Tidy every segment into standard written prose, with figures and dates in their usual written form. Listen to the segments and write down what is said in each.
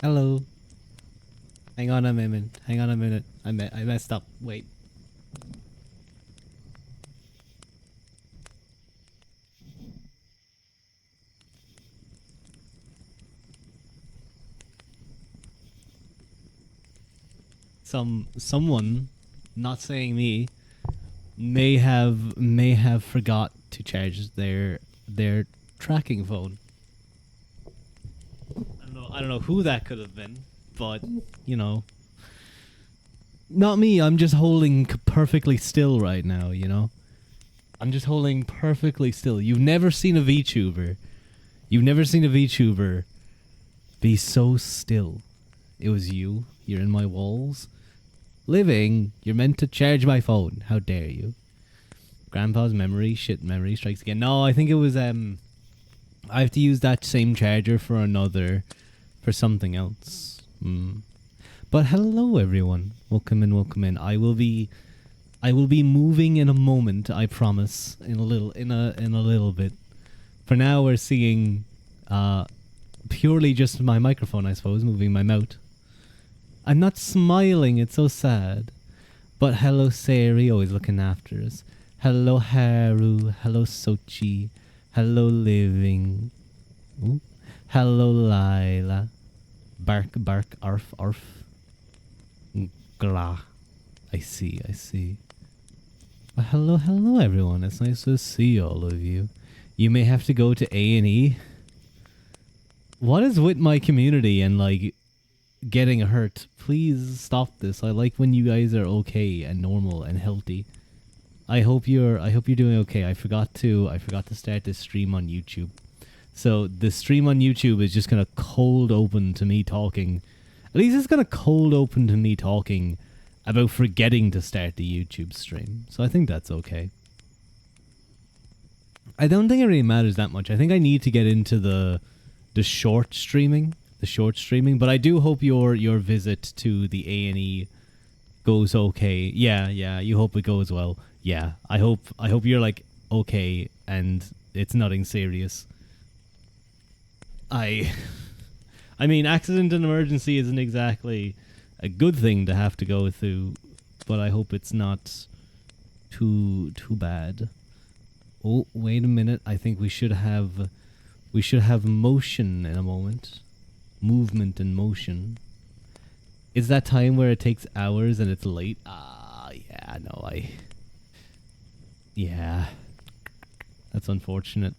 Hello. Hang on a minute. Hang on a minute. I messed up. Wait. Someone, not saying me, may have forgot to charge their tracking phone. I don't know who that could have been, but you know, not me. I'm just holding perfectly still right now. I'm just holding perfectly still. You've never seen a VTuber. You've never seen a VTuber be so still. It was you. You're in my walls. Living. You're meant to charge my phone. How dare you? Grandpa's memory. Shit, memory strikes again. No, I think it was I have to use that same charger for something else. But hello everyone. Welcome in, welcome in. I will be moving in a moment, I promise. In a little bit. For now we're seeing purely just my microphone, I suppose, moving my mouth. I'm not smiling, it's so sad. But hello Sari, always looking after us. Hello Haru, hello Sochi, hello Living. Ooh. Hello Lila. Bark bark arf arf. Glah. I see. Hello everyone. It's nice to see all of you. You may have to go to A&E. What is with my community and like getting hurt? Please stop this. I like when you guys are okay and normal and healthy. I hope you're doing okay. I forgot to start this stream on YouTube. So the stream on YouTube is just gonna cold open to me talking. At least it's gonna cold open to me talking about forgetting to start the YouTube stream. So I think that's okay. I don't think it really matters that much. I think I need to get into the short streaming. But I do hope your visit to the A&E goes okay. Yeah, you hope it goes well. Yeah, I hope you're like okay and it's nothing serious. I mean, accident and emergency isn't exactly a good thing to have to go through, but I hope it's not too bad. Oh, wait a minute. I think we should have motion in a moment. Movement and motion. It's that time where it takes hours and it's late. Yeah, no, yeah. That's unfortunate.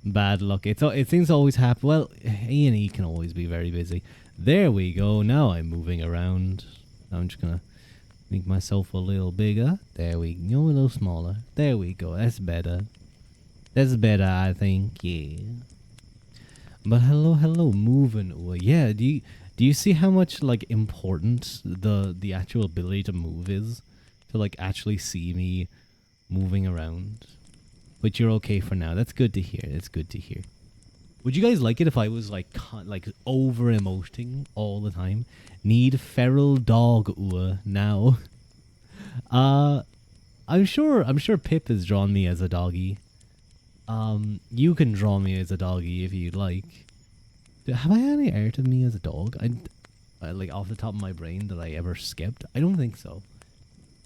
Bad luck. It things always happen. Well, A&E can always be very busy. There we go. Now I'm moving around. I'm just gonna make myself a little bigger. There we go. A little smaller. There we go. That's better. That's better, I think. Yeah. But hello. Moving away. Yeah. Do you see how much like important the actual ability to move is? To like actually see me moving around. But you're okay for now. That's good to hear. Would you guys like it if I was like over emoting all the time? Need feral dog now. I'm sure Pip has drawn me as a doggy. You can draw me as a doggy if you'd like. Have I had any art of me as a dog? I like off the top of my brain that I ever skipped? I don't think so.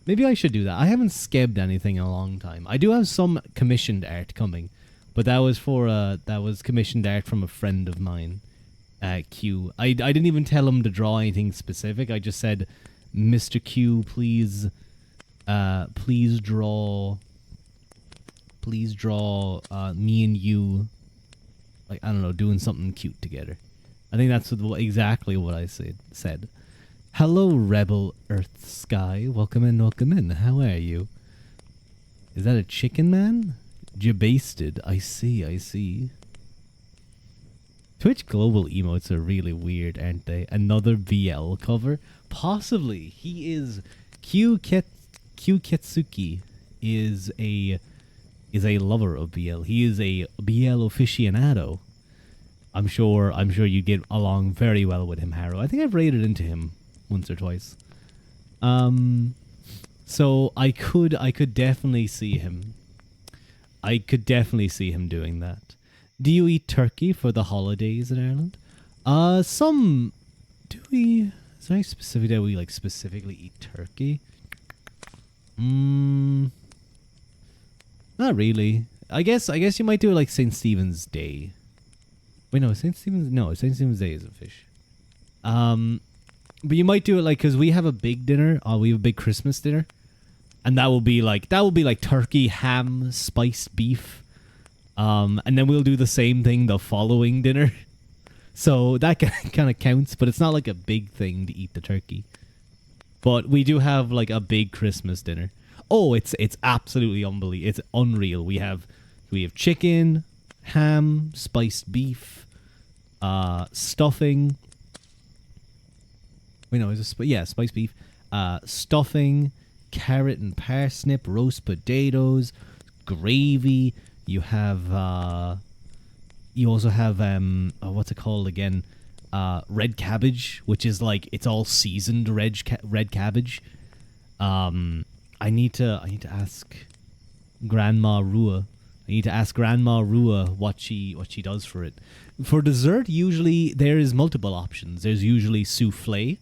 Maybe I should do that. I haven't skebbed anything in a long time. I do have some commissioned art coming, but that was commissioned art from a friend of mine, Q. I didn't even tell him to draw anything specific. I just said, Mr. Q, please draw me and you, like, I don't know, doing something cute together. I think that's exactly what I said. Hello, Rebel Earth Sky. Welcome in. How are you? Is that a chicken man? Jabasted. I see. Twitch global emotes are really weird, aren't they? Another BL cover? Possibly. He is... Q Ketsuki is a lover of BL. He is a BL aficionado. I'm sure you get along very well with him, Harrow. I think I've raided into him once or twice. So I could definitely see him. I could definitely see him doing that. Do you eat turkey for the holidays in Ireland? Some Do we? Is there any specific day we like specifically eat turkey? Not really. I guess you might do it like St. Stephen's Day. Wait, no, St. Stephen's Day is a fish. But you might do it like because we have a big dinner. We have a big Christmas dinner, and that will be like turkey, ham, spiced beef. And then we'll do the same thing the following dinner. So that kind of counts, but it's not like a big thing to eat the turkey. But we do have like a big Christmas dinner. Oh, it's absolutely unbelievable. It's unreal. We have chicken, ham, spiced beef, stuffing. Wait, no, is it spiced beef, stuffing, carrot and parsnip, roast potatoes, gravy. You have you also have what's it called again? Red cabbage, which is like it's all seasoned red cabbage. I need to ask Grandma Rua. I need to ask Grandma Rua what she does for it. For dessert, usually there is multiple options. There's usually souffle,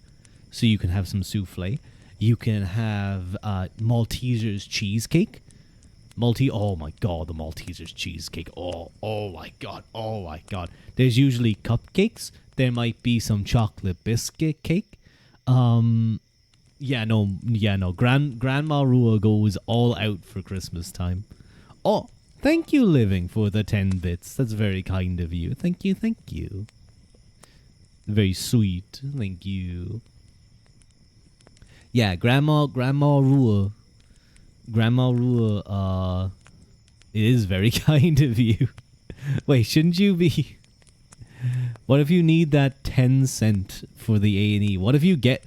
so you can have some souffle. You can have Malteser's cheesecake. Oh my god, the Malteser's cheesecake. Oh my god. There's usually cupcakes. There might be some chocolate biscuit cake. Grandma Rua goes all out for Christmas time. Oh, thank you, Living, for the 10 bits. That's very kind of you. Thank you. Very sweet. Thank you. Yeah, Grandma Rua. It is very kind of you. Wait, shouldn't you be? What if you need that 10 cent for the A&E? What if you get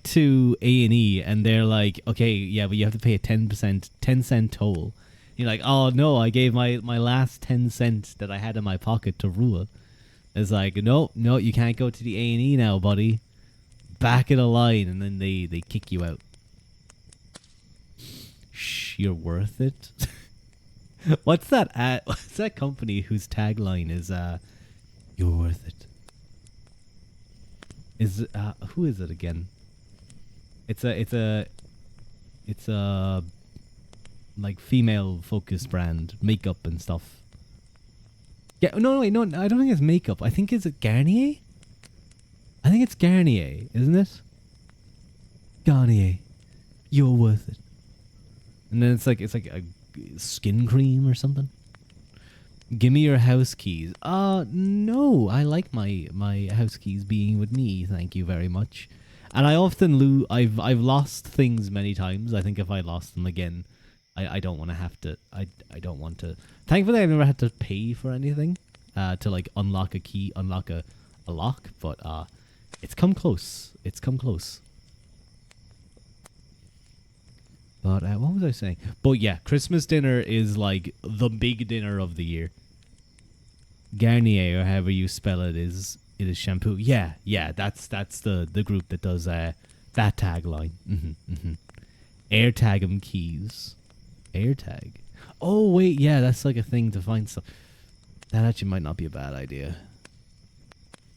to A&E and they're like, okay, yeah, but you have to pay a 10 cent toll. You're like, oh no, I gave my last 10 cents that I had in my pocket to Rua. It's like, no, you can't go to the A&E now, buddy. Back of the line, and then they kick you out. Shh, you're worth it. What's that company whose tagline is you're worth it? Is who is it again? It's a like female focused brand, makeup and stuff. Yeah, no, I don't think it's makeup. I think it's Garnier. I think it's Garnier, isn't it? Garnier, you're worth it. And then it's like a skin cream or something. Give me your house keys. No, I like my house keys being with me. Thank you very much. And I often lose. I've lost things many times. I think if I lost them again, I don't want to have to. I don't want to. Thankfully, I've never had to pay for anything to like unlock a key, unlock a lock. But it's come close. It's come close. But what was I saying? But yeah, Christmas dinner is like the big dinner of the year. Garnier, or however you spell it, is shampoo. Yeah, that's the group that does that tagline. AirTag 'em keys. AirTag. Oh wait, yeah, that's like a thing to find stuff. That actually might not be a bad idea.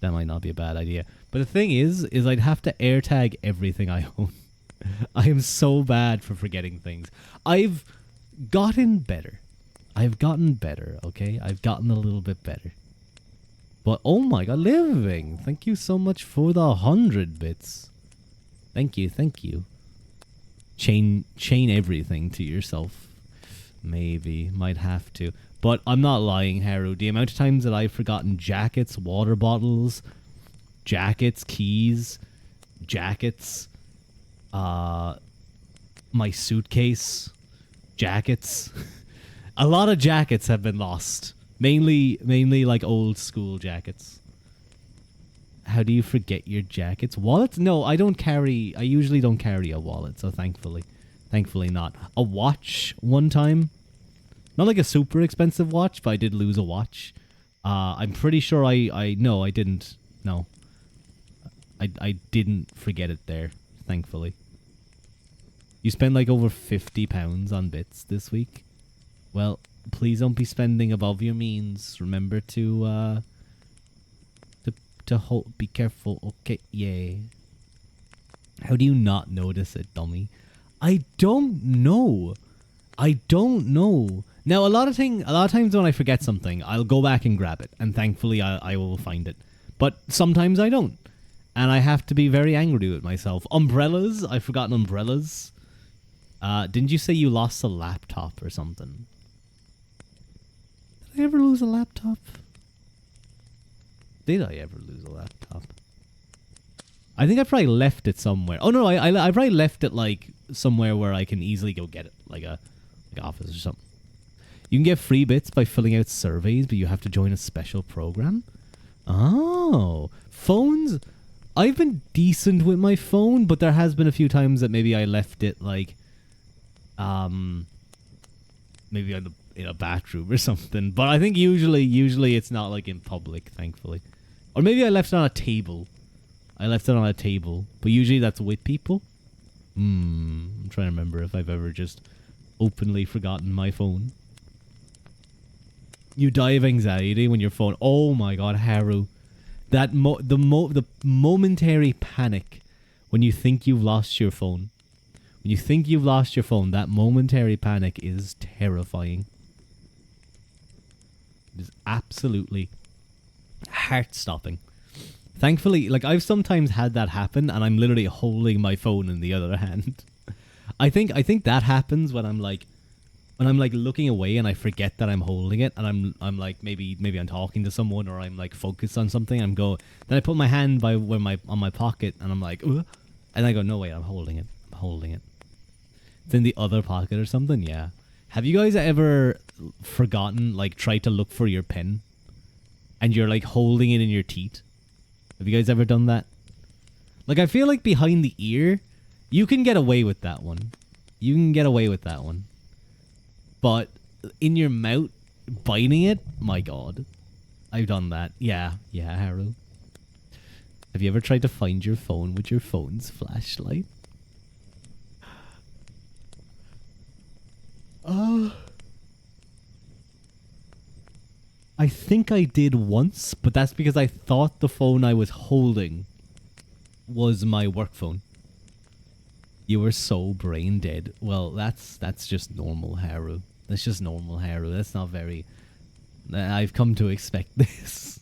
That might not be a bad idea. But the thing is I'd have to AirTag everything I own. I am so bad for forgetting things. I've gotten better. Okay? I've gotten a little bit better. But oh my god, Living! Thank you so much for the 100 bits. Thank you. Chain everything to yourself. Maybe. Might have to. But I'm not lying, Haru. The amount of times that I've forgotten jackets, water bottles, jackets, keys, jackets, my suitcase, jackets. A lot of jackets have been lost. Mainly like old school jackets. How do you forget your jackets? Wallets? No, I usually don't carry a wallet, so thankfully not. A watch one time. Not like a super expensive watch, but I did lose a watch. I'm pretty sure I didn't. No. I didn't forget it there, thankfully. You spent like over £50 on bits this week. Well, please don't be spending above your means. Remember to to hold. Be careful. Okay, yeah. How do you not notice it, dummy? I don't know. I don't know. Now, a lot of times when I forget something, I'll go back and grab it, and thankfully I will find it. But sometimes I don't, and I have to be very angry with myself. Umbrellas, I've forgotten umbrellas. Didn't you say you lost a laptop or something? Did I ever lose a laptop? Did I ever lose a laptop? I think I probably left it somewhere. Oh no, I probably left it like somewhere where I can easily go get it, like office or something. You can get free bits by filling out surveys, but you have to join a special program. Oh, phones. I've been decent with my phone, but there has been a few times that maybe I left it like, maybe in a bathroom or something. But I think usually it's not like in public, thankfully. Or maybe I left it on a table. I left it on a table, but usually that's with people. I'm trying to remember if I've ever just openly forgotten my phone. You die of anxiety when your phone. Oh my god, Haru, that the momentary panic when you think you've lost your phone. When you think you've lost your phone, that momentary panic is terrifying. It is absolutely heart-stopping. Thankfully, like, I've sometimes had that happen, and I'm literally holding my phone in the other hand. I think that happens when I'm like looking away and I forget that I'm holding it, and I'm like maybe I'm talking to someone, or I'm like focused on something. Then I put my hand on my pocket, and I'm like, ugh, and I go, no wait, I'm holding it. It's in the other pocket or something. Yeah. Have you guys ever forgotten, like, tried to look for your pen, and you're like holding it in your teeth? Have you guys ever done that? Like, I feel like behind the ear, you can get away with that one. But in your mouth, biting it, my god. I've done that. Yeah, Haru. Have you ever tried to find your phone with your phone's flashlight? I think I did once, but that's because I thought the phone I was holding was my work phone. You were so brain dead. Well, that's just normal, Haru. That's just normal, Haru. That's not very... I've come to expect this.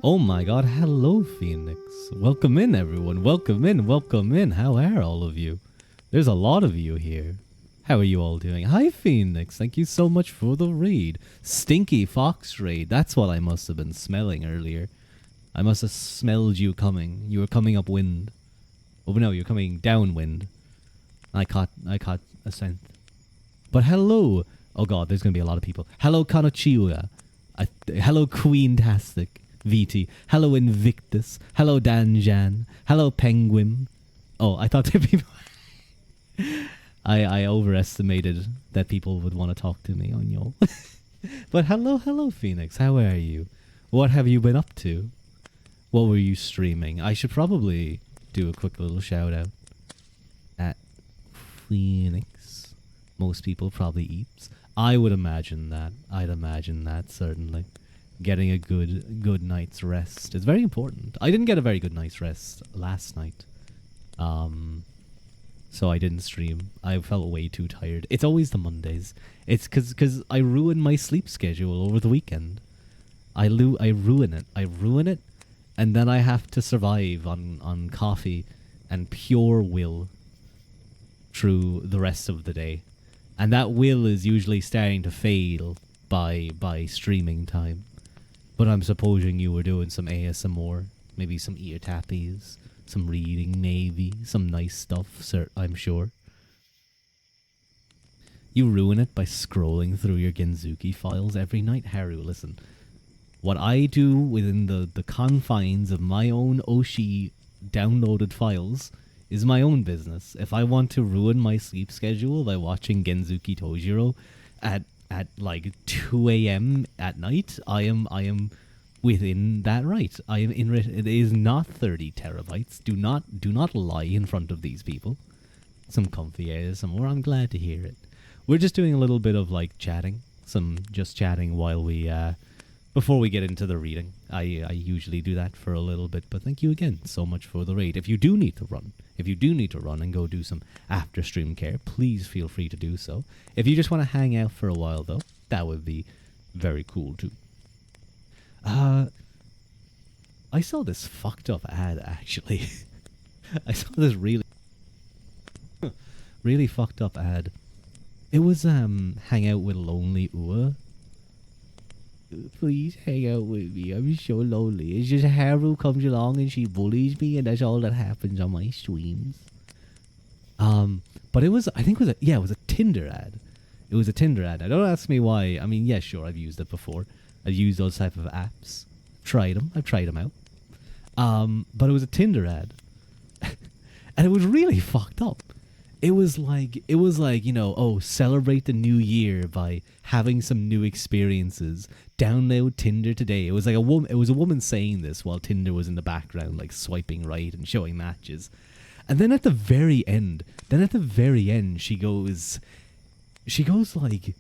Oh my god, hello Phoenix. Welcome in everyone, welcome in. How are all of you? There's a lot of you here. How are you all doing? Hi Phoenix, thank you so much for the raid. Stinky Fox raid, that's what I must have been smelling earlier. I must have smelled you coming. You were coming upwind. Oh no, you're coming downwind. I caught a scent. But hello. Oh god, there's gonna be a lot of people. Hello Kanochiwa. Hello Queen-tastic. VT. Hello Invictus. Hello Danjan. Hello Penguin. Oh, I thought that people... I overestimated that people would want to talk to me on y'all. But hello Phoenix. How are you? What have you been up to? What were you streaming? I should probably do a quick little shout out at Phoenix. Most people probably eats. I would imagine that. I'd imagine that, certainly. Getting a good night's rest is very important. I didn't get a very good night's rest last night. So I didn't stream. I felt way too tired. It's always the Mondays. It's cause I ruin my sleep schedule over the weekend. I ruin it, and then I have to survive on coffee and pure will through the rest of the day. And that will is usually starting to fail by streaming time. But I'm supposing you were doing some ASMR, maybe some ear tappies, some reading, maybe some nice stuff, sir, I'm sure. You ruin it by scrolling through your Genzuki files every night. Haru, listen. What I do within the confines of my own Oshi downloaded files is my own business. If I want to ruin my sleep schedule by watching Genzuki Tojiro at like 2 a.m. at night, I am within that right. I am in it is not 30 terabytes. Do not lie in front of these people. Some comfy ASMR. I'm glad to hear it. We're just doing a little bit of like chatting, some just chatting while we before we get into the reading. I usually do that for a little bit, but thank you again so much for the raid. If you do need to run, and go do some after stream care, please feel free to do so. If you just want to hang out for a while though, that would be very cool too. I saw this fucked up ad actually. I saw this really fucked up ad. It was hang out with lonely Ua. Please hang out with me. I'm so lonely. It's just Haru comes along and she bullies me, and that's all that happens on my streams. But it was, I think it was a Tinder ad. It was a Tinder ad. Don't ask me why. I mean, yeah, sure, I've used it before. I've used those type of apps. I've tried them out. But it was a Tinder ad. And it was really fucked up. It was like, you know, oh, celebrate the new year by having some new experiences. Download Tinder today. It was like a woman saying this while Tinder was in the background, like swiping right and showing matches. And then at the very end, she goes like,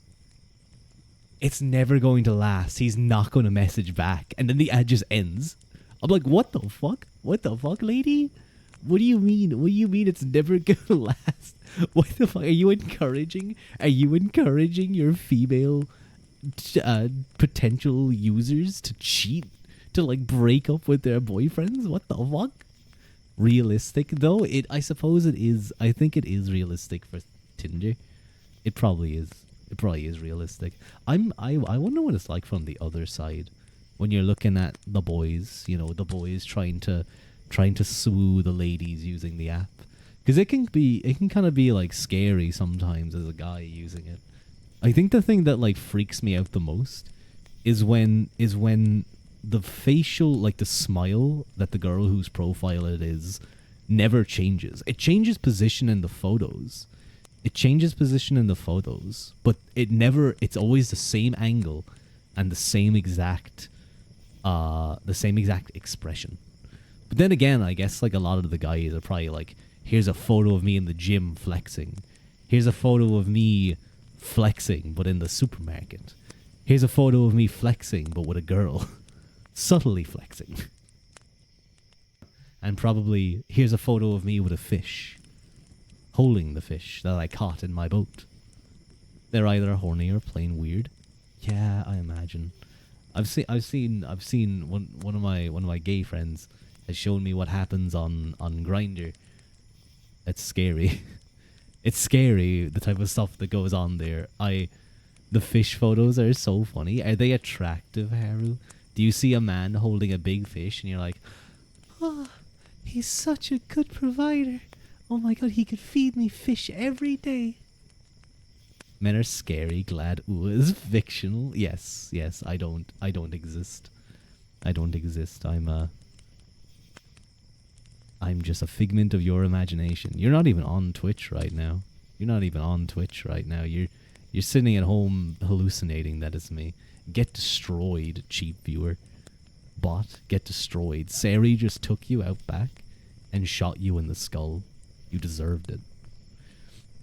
it's never going to last. He's not going to message back. And then the ad just ends. I'm like, what the fuck? What the fuck, lady? What do you mean? What do you mean it's never gonna last? What the fuck? Are you encouraging your female potential users to cheat? To like break up with their boyfriends? What the fuck? Realistic though? I suppose it is. I think it is realistic for Tinder. It probably is. It probably is realistic. I wonder what it's like from the other side. When you're looking at the boys, you know, the boys trying to swoo the ladies using the app, because it can kind of be like scary sometimes as a guy using it. I think the thing that like freaks me out the most is when the facial, like the smile that the girl whose profile it is never changes. It changes position in the photos. But it's always the same angle and the same exact expression. But then again, I guess like a lot of the guys are probably like, here's a photo of me in the gym flexing. Here's a photo of me flexing, but in the supermarket. Here's a photo of me flexing, but with a girl. Subtly flexing. And probably, here's a photo of me with a fish. Holding the fish that I caught in my boat. They're either horny or plain weird. Yeah, I imagine. I've seen one of my gay friends has shown me what happens on Grindr. It's scary. It's scary, the type of stuff that goes on there. The fish photos are so funny. Are they attractive, Haru? Do you see a man holding a big fish and you're like, oh, he's such a good provider. Oh my god, he could feed me fish every day. Men are scary, glad Ua is fictional. Yes, I don't exist. I'm just a figment of your imagination. You're not even on Twitch right now. You're sitting at home hallucinating that it's me. Get destroyed, cheap viewer. Bot, get destroyed. Sari just took you out back and shot you in the skull. You deserved it.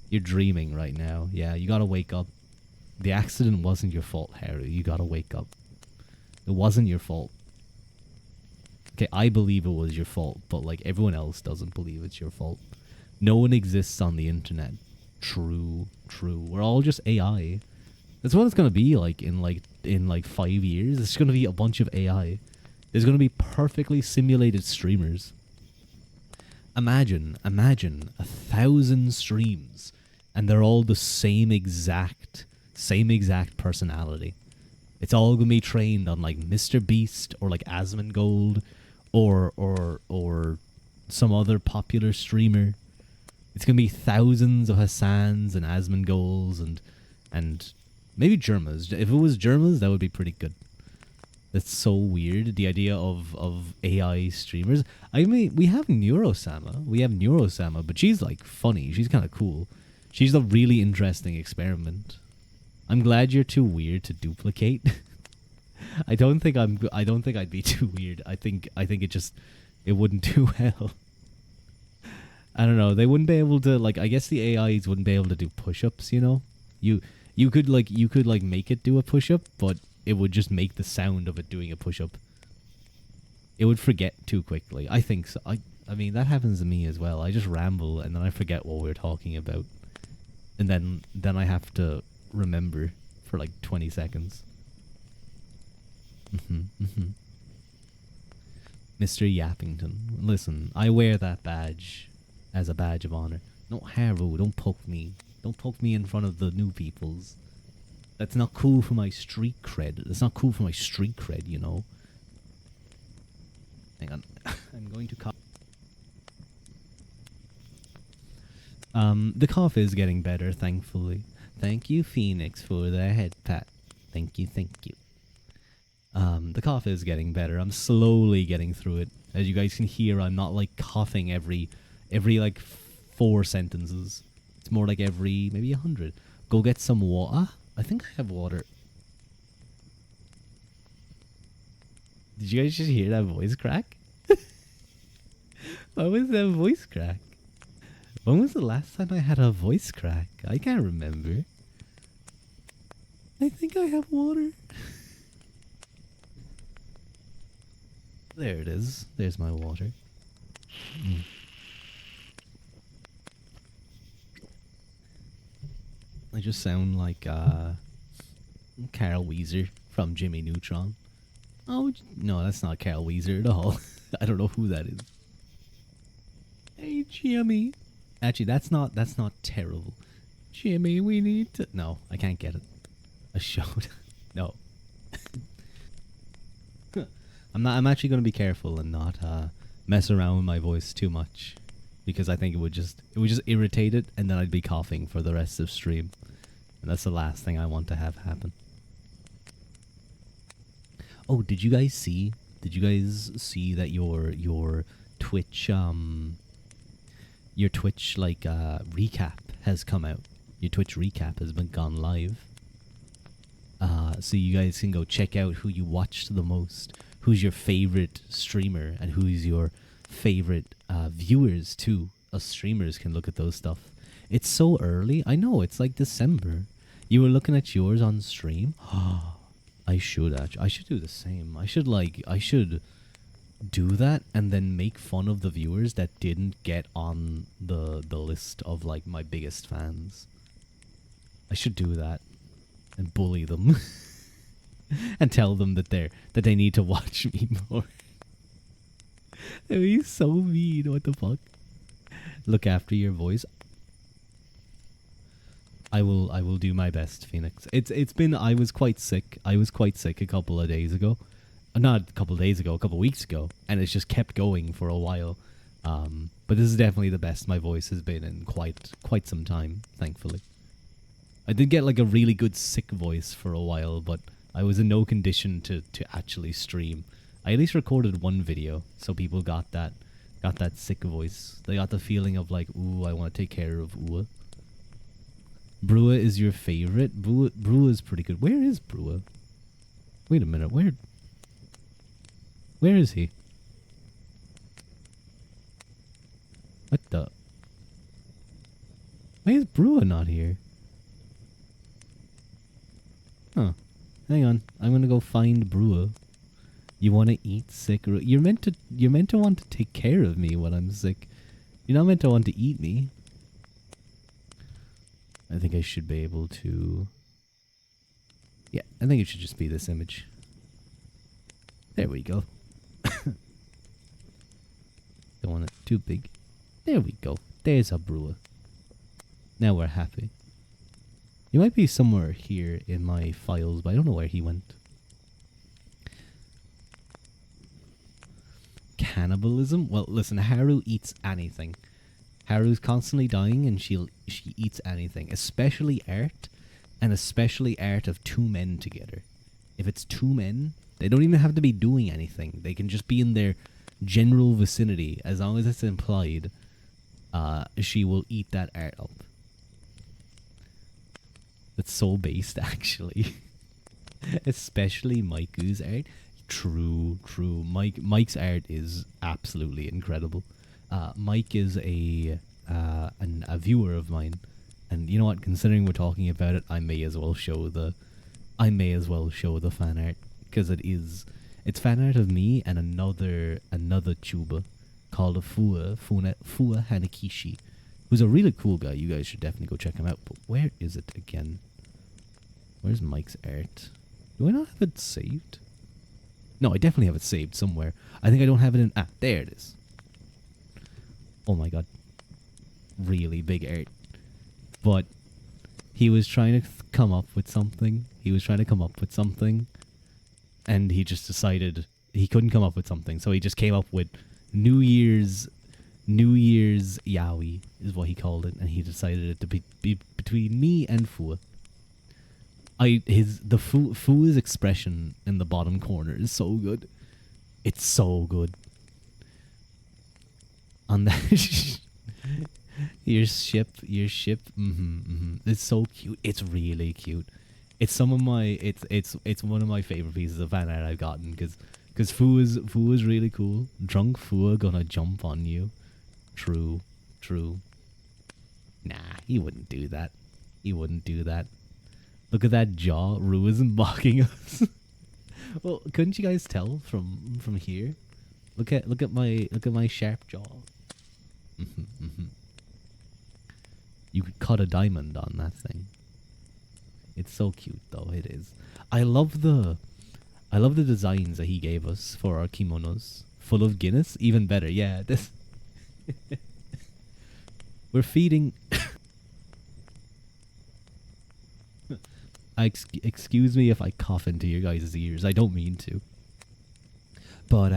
You're dreaming right now. Yeah, you gotta wake up. The accident wasn't your fault, Harry. You gotta wake up. It wasn't your fault. Okay, I believe it was your fault, but like everyone else doesn't believe it's your fault. No one exists on the internet. True. We're all just AI. That's what it's gonna be like in 5 years. It's gonna be a bunch of AI. There's gonna be perfectly simulated streamers. Imagine 1,000 streams, and they're all the same exact personality. It's all gonna be trained on like Mr. Beast or like Asmongold or some other popular streamer. It's gonna be thousands of Hassans and Asmongolds and maybe Germas. If it was Germas, that would be pretty good. That's so weird, the idea of AI streamers. I mean, we have Neurosama, but she's like funny. She's kind of cool. She's a really interesting experiment. I'm glad you're too weird to duplicate. I don't think I'd be too weird. I think it wouldn't do well. I don't know. They wouldn't be able to like. I guess the AIs wouldn't be able to do push-ups. You know, you you could like make it do a push-up, but it would just make the sound of it doing a push-up. It would forget too quickly. I think so. I mean that happens to me as well. I just ramble and then I forget what we're talking about, and then I have to remember for like 20 seconds. Mr. Yappington, listen, I wear that badge as a badge of honor. No, Haru, don't poke me. Don't poke me in front of the new peoples. That's not cool for my street cred. That's not cool for my street cred, you know. Hang on. I'm going to cough. The cough is getting better, thankfully. Thank you, Phoenix, for the head pat. Thank you, thank you. The cough is getting better. I'm slowly getting through it. As you guys can hear, I'm not like coughing every like 4 sentences. It's more like every maybe 100. Go get some water. I think I have water. Did you guys just hear that voice crack? What was that voice crack? When was the last time I had a voice crack? I can't remember. I think I have water. There it is. There's my water. I just sound like Carol Weezer from Jimmy Neutron. Oh, no, that's not Carol Weezer at all. I don't know who that is. Hey, Jimmy. Actually, that's not terrible. Jimmy, we need to... No, I can't get it. A showed. No. I'm actually going to be careful and not mess around with my voice too much, because I think it would just irritate it, and then I'd be coughing for the rest of stream, and that's the last thing I want to have happen. Oh, did you guys see? Did you guys see that your Twitch like recap has come out? Your Twitch recap has been gone live. So you guys can go check out who you watched the most, who's your favorite streamer, and who's your favorite viewers too. Us streamers can look at those stuff. It's so early. I know, it's like December. You were looking at yours on stream? I should do the same. I should do that and then make fun of the viewers that didn't get on the list of like my biggest fans. I should do that and bully them and tell them that they need to watch me more. That would be so mean. What the fuck? Look after your voice. I will do my best, Phoenix. It's been I was quite sick. I was quite sick a couple of days ago. Not a couple of days ago, a couple of weeks ago, and it's just kept going for a while. But this is definitely the best my voice has been in quite some time, thankfully. I did get like a really good sick voice for a while, but I was in no condition to actually stream. I at least recorded one video, so people got that sick voice. They got the feeling of like, ooh, I want to take care of Ua. Brua is your favorite? Brua is pretty good. Where is Brua? Wait a minute, where is he? What the? Why is Brua not here? Huh. Hang on. I'm gonna go find Brua. You wanna eat sick? You're meant to want to take care of me when I'm sick. You're not meant to want to eat me. I think I should be able to... Yeah, I think it should just be this image. There we go. Don't want it too big. There we go. There's a Brua. Now we're happy. He might be somewhere here in my files, but I don't know where he went. Cannibalism? Well, listen, Haru eats anything. Haru's constantly dying and she eats anything, especially art, and especially art of 2 men together. If it's 2 men, they don't even have to be doing anything. They can just be in their general vicinity. As long as it's implied, she will eat that art up. That's so based, actually. Especially Maiku's art. True. Mike's art is absolutely incredible. Mike is a viewer of mine, and you know what? Considering we're talking about it, I may as well show the fan art because it's fan art of me and another tuba called Fua Hanakishi, who's a really cool guy. You guys should definitely go check him out. But where is it again? Where's Mike's art? Do I not have it saved? No, I definitely have it saved somewhere. I think I don't have it in... Ah, there it is. Oh my god. Really big art. But he was trying to come up with something. And he just decided he couldn't come up with something. So he just came up with New Year's Yaoi is what he called it. And he decided it to be between me and Fua. Fua's expression in the bottom corner is so good. It's so good. On that your ship. It's so cute. It's really cute. It's one of my favorite pieces of fan art I've gotten because Fua's really cool. Drunk Fua gonna jump on you. True. Nah, he wouldn't do that. Look at that jaw. Rue isn't mocking us. Well, couldn't you guys tell from here? Look at my sharp jaw. You could cut a diamond on that thing. It's so cute though, it is. I love the designs that he gave us for our kimonos. Full of Guinness, even better. Yeah, this we're feeding excuse me if I cough into your guys' ears. I don't mean to. But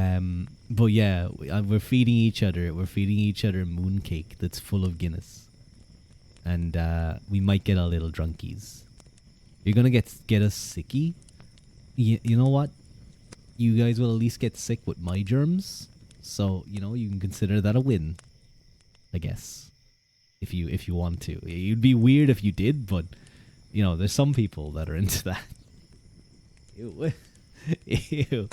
yeah, we're feeding each other mooncake that's full of Guinness, and we might get a little drunkies. You're gonna get a sickie. You know what? You guys will at least get sick with my germs, so you know you can consider that a win, I guess. If you want to, it'd be weird if you did, but you know there's some people that are into that. Ew. Ew.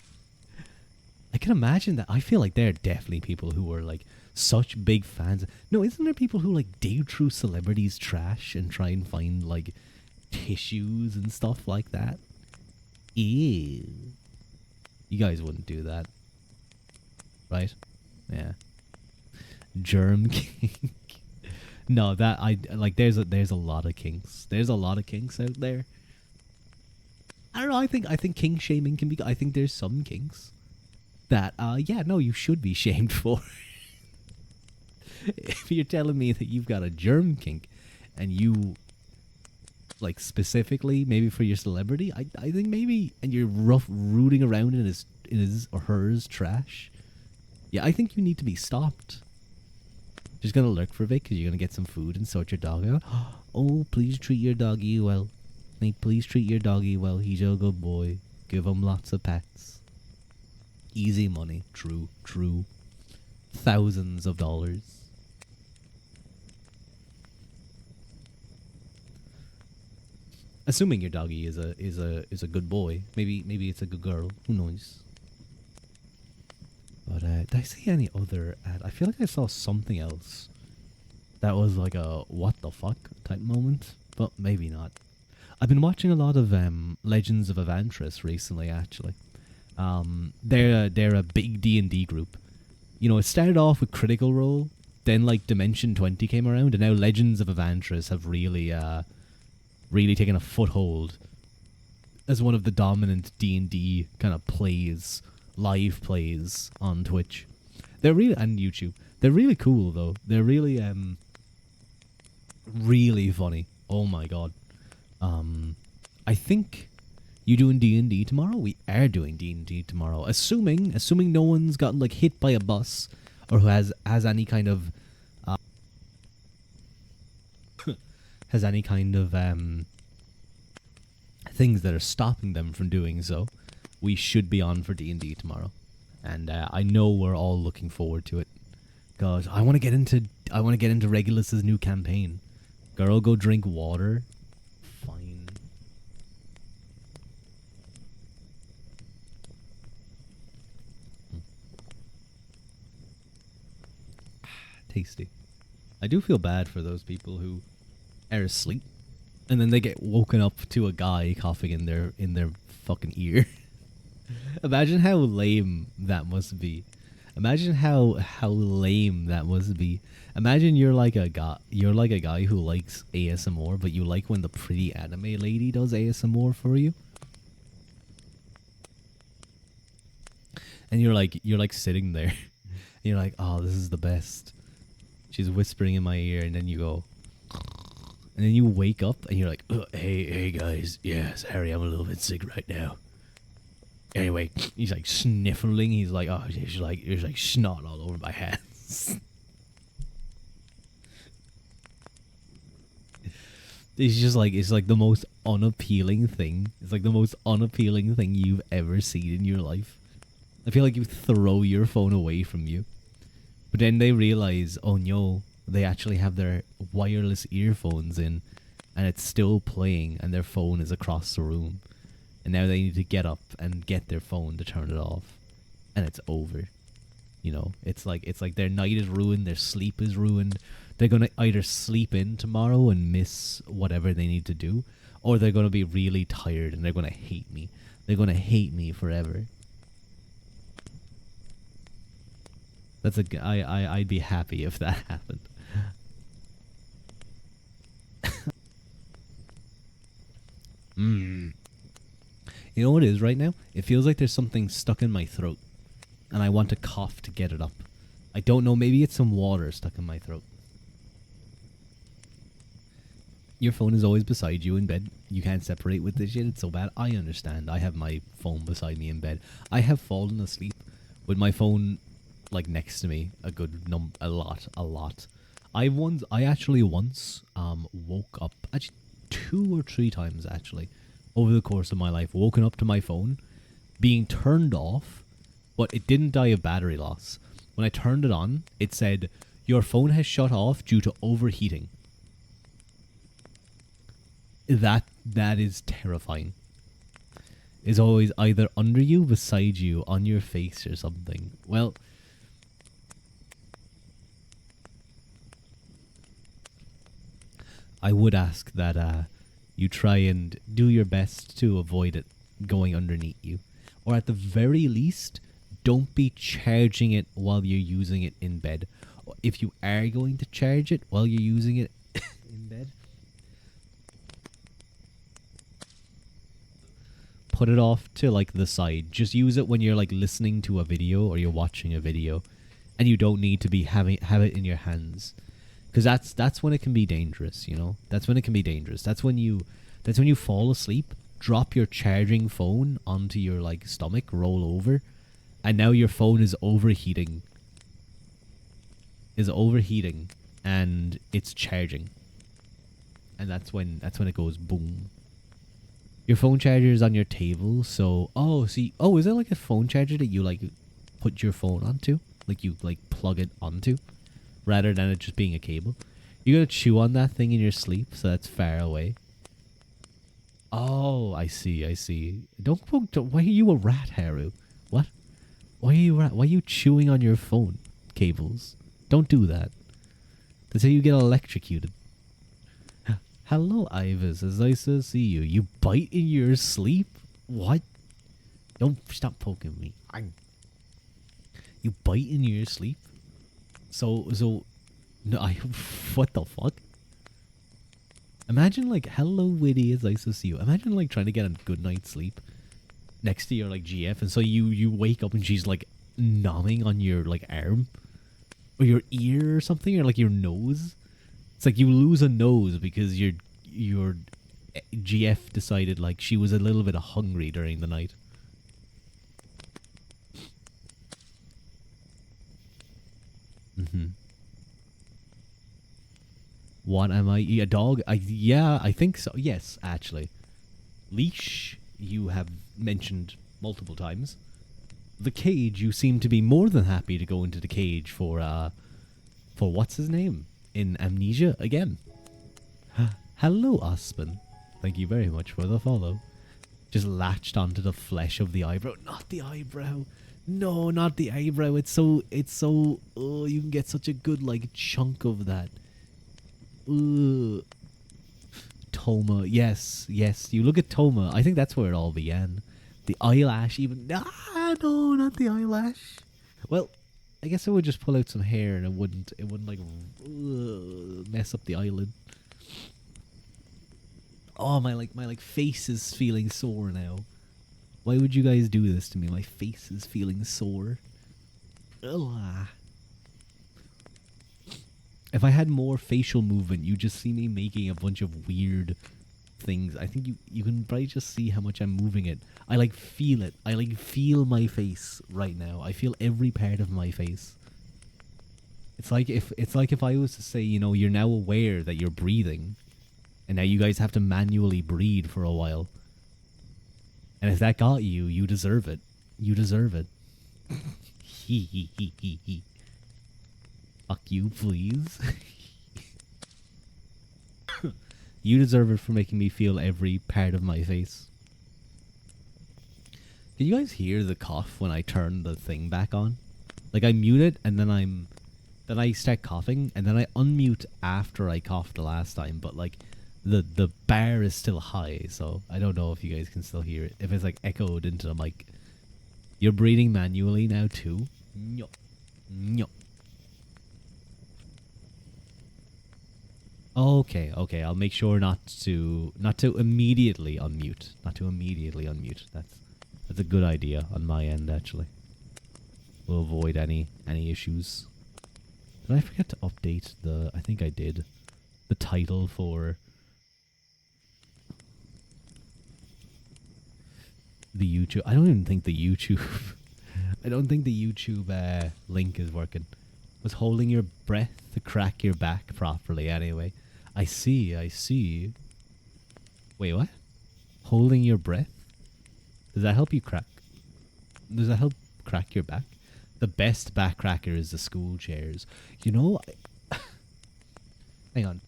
I can imagine that. I feel like there are definitely people who are like such big fans. No, isn't there people who like dig through celebrities' trash and try and find like tissues and stuff like that? Ew. You guys wouldn't do that, right? Yeah. Germ kink. No, that I like. There's a lot of kinks. There's a lot of kinks out there. I don't know. I think kink shaming can be. I think there's some kinks that yeah, no, you should be shamed for. If you're telling me that you've got a germ kink and you like specifically maybe for your celebrity, I think maybe, and you're rooting around in his or hers trash, yeah, I think you need to be stopped. Just gonna lurk for a bit because you're gonna get some food and sort your dog out. Oh, please treat your doggy well. Please treat your doggy well. He's a good boy. Give him lots of pets. Easy money. True. Thousands of dollars. Assuming your doggy is a good boy. Maybe it's a good girl. Who knows? But did I see any other ad? I feel like I saw something else that was like a what the fuck type moment, but maybe not. I've been watching a lot of Legends of Avantris recently, actually. They're a big D&D group. You know, it started off with Critical Role, then like Dimension 20 came around, and now Legends of Avantris have really taken a foothold as one of the dominant D&D kind of plays, live plays on Twitch. They're really, and YouTube. They're really cool though. They're really really funny. Oh my god. I think you doing D&D tomorrow? We are doing D&D tomorrow. Assuming no one's gotten like hit by a bus or who has any kind of things that are stopping them from doing so. We should be on for D&D tomorrow, and I know we're all looking forward to it. Cause I want to get into Regulus's new campaign. Girl, go drink water. Fine. tasty. I do feel bad for those people who are asleep and then they get woken up to a guy coughing in their fucking ear. Imagine how lame that must be. Imagine how lame that must be. Imagine you're like a guy who likes ASMR, but you like when the pretty anime lady does ASMR for you. And you're like sitting there. And you're like, "Oh, this is the best." She's whispering in my ear, and then you go, and then you wake up and you're like, hey guys, yeah, sorry, I'm a little bit sick right now. Anyway, he's like sniffling. He's like, oh, there's like snot all over my hands. It's just like, it's like the most unappealing thing. It's like the most unappealing thing you've ever seen in your life. I feel like you throw your phone away from you. But then they realize, oh no, they actually have their wireless earphones in and it's still playing and their phone is across the room. And now they need to get up and get their phone to turn it off. And it's over. You know, it's like their night is ruined, their sleep is ruined. They're going to either sleep in tomorrow and miss whatever they need to do, or they're going to be really tired and they're going to hate me. They're going to hate me forever. I'd be happy if that happened. You know what it is right now? It feels like there's something stuck in my throat. And I want to cough to get it up. I don't know, maybe it's some water stuck in my throat. Your phone is always beside you in bed. You can't separate with this shit. It's so bad. I understand. I have my phone beside me in bed. I have fallen asleep with my phone like next to me a lot. I actually once woke up actually 2 or 3 times actually over the course of my life, woken up to my phone being turned off, but it didn't die of battery loss. When I turned it on, it said your phone has shut off due to overheating. That is terrifying. It's always either under you, beside you, on your face or something. Well, I would ask that you try and do your best to avoid it going underneath you. Or at the very least, don't be charging it while you're using it in bed. If you are going to charge it while you're using it in bed, put it off to like the side. Just use it when you're like listening to a video or you're watching a video and you don't need to be have it in your hands. Because that's when it can be dangerous, you know? That's when it can be dangerous. That's when you fall asleep, drop your charging phone onto your like stomach, roll over, and now your phone is overheating. And it's charging. And that's when it goes boom. Your phone charger is on your table, so is it like a phone charger that you like put your phone onto? Like you like plug it onto? Rather than it just being a cable. You're gonna chew on that thing in your sleep, so that's far away. Oh, I see. Why are you a rat, Haru? What? Why are you chewing on your phone cables? Don't do that. That's how you get electrocuted. Hello, Ivis. It's nice to see you. You bite in your sleep? What? Don't stop poking me. You bite in your sleep? So no, what the fuck? Imagine like, hello Witty, it's nice to see you. Imagine like trying to get a good night's sleep next to your like GF, and so you wake up and she's like nomming on your like arm or your ear or something, or like your nose. It's like you lose a nose because your GF decided like she was a little bit hungry during the night. What am I? A dog? Yeah, I think so. Yes, actually. Leash, you have mentioned multiple times. The cage, you seem to be more than happy to go into the cage for what's his name? In Amnesia again. Hello, Aspen. Thank you very much for the follow. Just latched onto the flesh of the eyebrow. Not the eyebrow. No, not the eyebrow. It's so. Oh, you can get such a good like chunk of that. Ugh. Toma. Yes, yes. You look at Toma. I think that's where it all began. The eyelash, even. Ah, no, not the eyelash. Well, I guess I would just pull out some hair and it wouldn't like mess up the eyelid. Oh, my face is feeling sore now. Why would you guys do this to me? My face is feeling sore. Ugh. If I had more facial movement, you just see me making a bunch of weird things. I think you can probably just see how much I'm moving it. I like feel it. I like feel my face right now. I feel every part of my face. It's like if I was to say, you're now aware that you're breathing, and now you guys have to manually breathe for a while. And if that got you, you deserve it. You deserve it. Hee hee hee hee hee. Fuck you, please. You deserve it for making me feel every part of my face. Can you guys hear the cough when I turn the thing back on? Like I mute it and then I start coughing and then I unmute after I coughed the last time, but like the bar is still high, so I don't know if you guys can still hear it. If it's like echoed into the mic. You're breathing manually now too? No. No. Okay, I'll make sure not to immediately unmute. Not to immediately unmute. That's a good idea on my end actually. We'll avoid any issues. Did I forget to update I think I did. The title for the YouTube. I don't even think the YouTube I don't think the YouTube link is working. Was holding your breath to crack your back properly anyway. I see. Wait, what? Holding your breath? Does that help you crack? Does that help crack your back? The best back cracker is the school chairs. You know, hang on.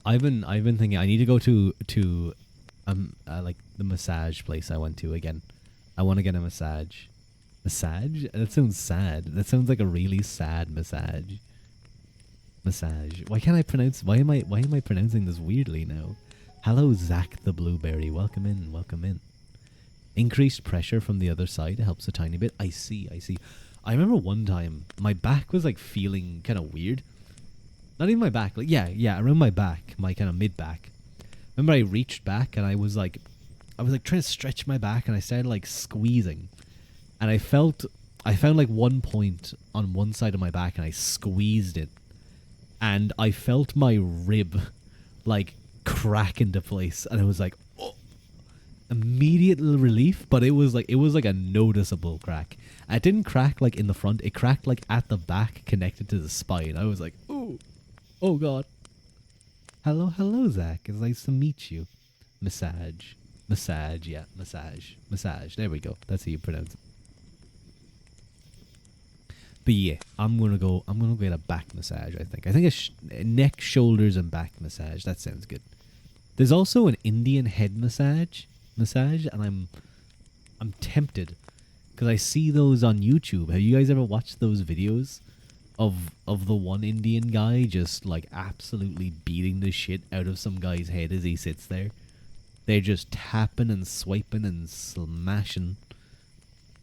I've been thinking I need to go to like the massage place I went to again. I want to get a massage. Massage? That sounds sad. That sounds like a really sad massage. Massage. Why can't I pronounce? Why am I pronouncing this weirdly now? Hello, Zach the Blueberry. Welcome in. Welcome in. Increased pressure from the other side helps a tiny bit. I see. I remember one time my back was like feeling kind of weird. Not even my back. Like yeah, around my back, my kind of mid back. Remember I reached back and I was like trying to stretch my back and I started like squeezing. And I found like one point on one side of my back and I squeezed it. And I felt my rib like crack into place and I was like, oh, immediate relief, but it was like a noticeable crack. It didn't crack like in the front, it cracked like at the back connected to the spine. I was like, oh god. Hello, Zach. It's nice to meet you. Massage. Yeah, massage. There we go. That's how you pronounce it. But yeah, I'm gonna get a back massage. I think a neck, shoulders, and back massage. That sounds good. There's also an Indian head massage, and I'm tempted because I see those on YouTube. Have you guys ever watched those videos of the one Indian guy just like absolutely beating the shit out of some guy's head as he sits there? They're just tapping and swiping and smashing.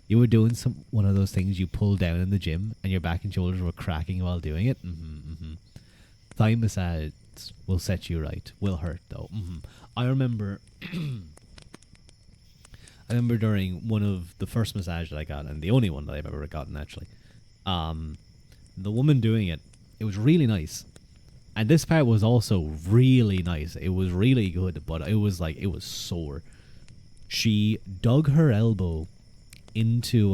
You were doing one of those things you pull down in the gym and your back and shoulders were cracking while doing it. Thigh massage will set you right. Will hurt though. I remember during one of the first massage that I got, and the only one that I've ever gotten actually, the woman doing it was really nice. And this part was also really nice. It was really good, but it was sore. She dug her elbow into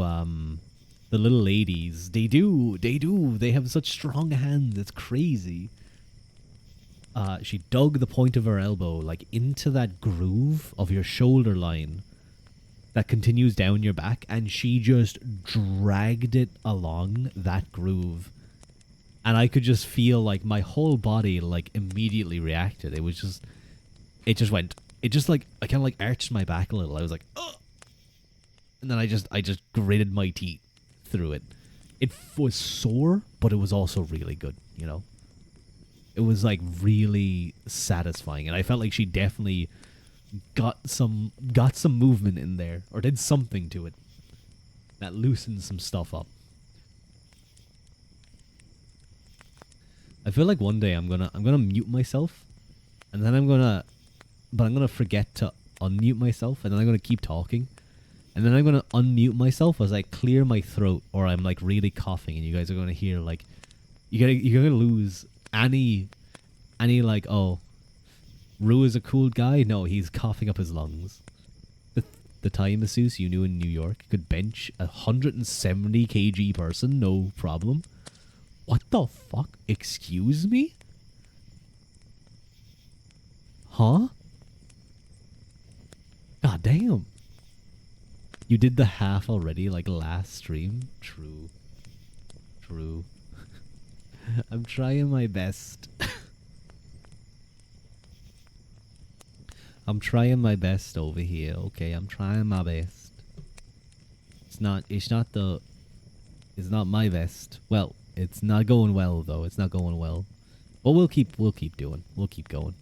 the little ladies. They have such strong hands. It's crazy. She dug the point of her elbow like into that groove of your shoulder line that continues down your back, and she just dragged it along that groove. And I could just feel like my whole body like immediately reacted. It just it just like I kind of like arched my back a little. I was like, oh, and then I just gritted my teeth through it. It was sore, but it was also really good. You know, it was like really satisfying, and I felt like she definitely got some movement in there, or did something to it that loosened some stuff up. I feel like one day I'm gonna mute myself, and then I'm gonna forget to unmute myself, and then I'm gonna keep talking, and then I'm gonna unmute myself as I clear my throat, or I'm like really coughing, and you guys are gonna hear like you're gonna lose any like, oh, Rue is a cool guy. No, he's coughing up his lungs. The Thai masseuse you knew in New York could bench a 170 kg person, no problem. What the fuck? Excuse me? Huh? God damn. You did the half already, like last stream? True. True. I'm trying my best. I'm trying my best over here, okay? I'm trying my best. It's not my best. Well, it's not going well though. It's not going well. But we'll keep doing. We'll keep going.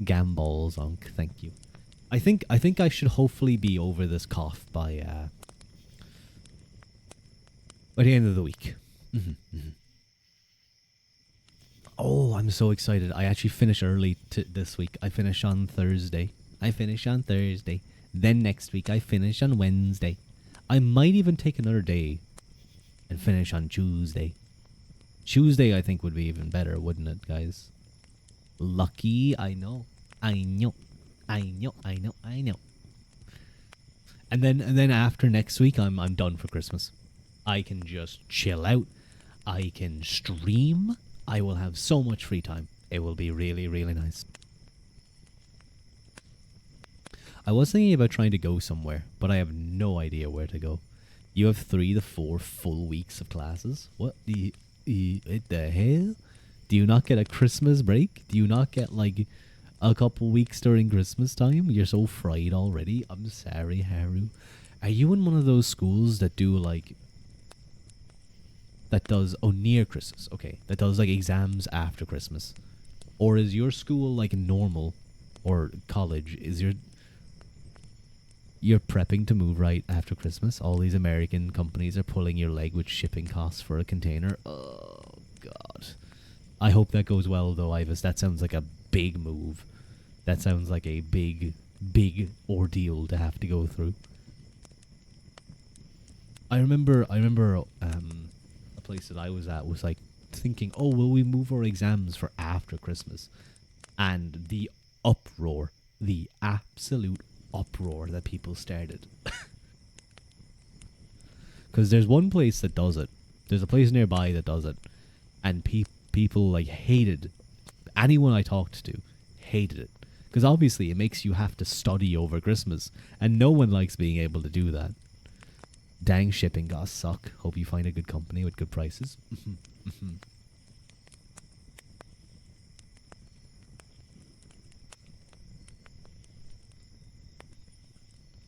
Gamballs, Unc. Thank you. I think I should hopefully be over this cough by the end of the week. Oh, I'm so excited. I actually finish early this week. I finish on Thursday. Then next week I finish on Wednesday. I might even take another day and finish on Tuesday. Tuesday I think would be even better, wouldn't it, guys? Lucky, I know. And then after next week I'm done for Christmas. I can just chill out. I can stream. I will have so much free time. It will be really, really nice. I was thinking about trying to go somewhere, but I have no idea where to go. You have 3 to 4 full weeks of classes? What the hell? Do you not get a Christmas break? Do you not get like a couple weeks during Christmas time? You're so fried already. I'm sorry, Haru. Are you in one of those schools that do like... that does... oh, near Christmas. Okay. That does like exams after Christmas. Or is your school like normal? Or college? Is your... you're prepping to move right after Christmas? All these American companies are pulling your leg with shipping costs for a container. Oh, God. I hope that goes well, though, Ivis. That sounds like a big move. That sounds like a big, big ordeal to have to go through. I remember a place that I was at was like thinking, oh, will we move our exams for after Christmas? And the uproar, the absolute uproar that people started. Because there's one place that does it. There's a place nearby that does it. And people like hated, anyone I talked to hated it. Because obviously it makes you have to study over Christmas. And no one likes being able to do that. Dang, shipping costs suck. Hope you find a good company with good prices.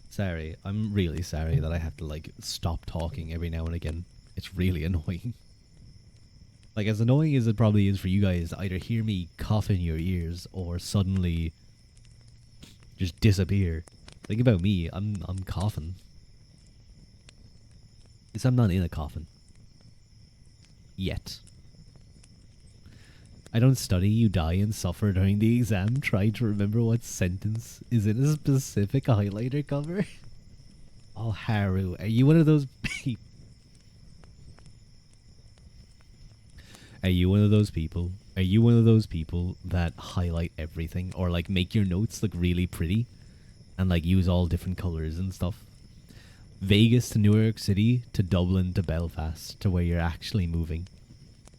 Sorry, I'm really sorry that I have to like stop talking every now and again. It's really annoying. Like, as annoying as it probably is for you guys to either hear me cough in your ears or suddenly just disappear. Think about me, I'm coughing. At least I'm not in a coffin. Yet. I don't study, you die and suffer during the exam. Try to remember what sentence is in a specific highlighter cover. Oh, Haru, are you one of those people? Are you one of those people? Are you one of those people that highlight everything or like make your notes look really pretty and like use all different colors and stuff? Vegas to New York City to Dublin to Belfast to where you're actually moving.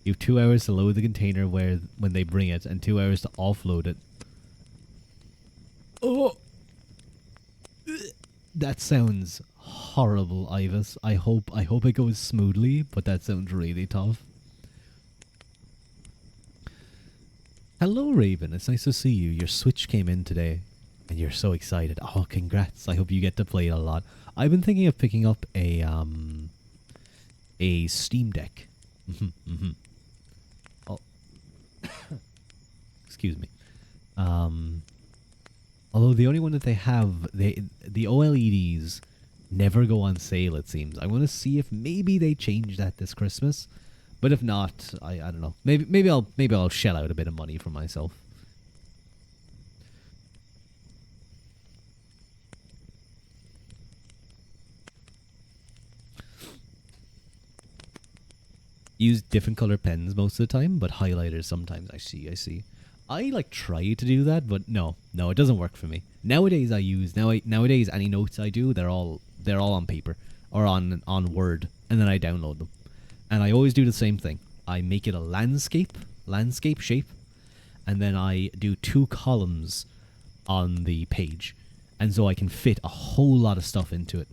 You have 2 hours to load the container when they bring it and 2 hours to offload it. Oh! That sounds horrible, Ivis. I hope it goes smoothly, but that sounds really tough. Hello, Raven. It's nice to see you. Your Switch came in today, and you're so excited. Oh, congrats! I hope you get to play it a lot. I've been thinking of picking up a Steam Deck. Oh, excuse me. Although the only one that they have, the OLEDs never go on sale. It seems. I want to see if maybe they change that this Christmas. But if not, I don't know. Maybe I'll shell out a bit of money for myself. Use different color pens most of the time, but highlighters sometimes. I see. I like try to do that, but no, it doesn't work for me. Nowadays nowadays any notes I do, they're all on paper or on Word, and then I download them. And I always do the same thing. I make it a landscape shape, and then I do 2 columns on the page, and so I can fit a whole lot of stuff into it.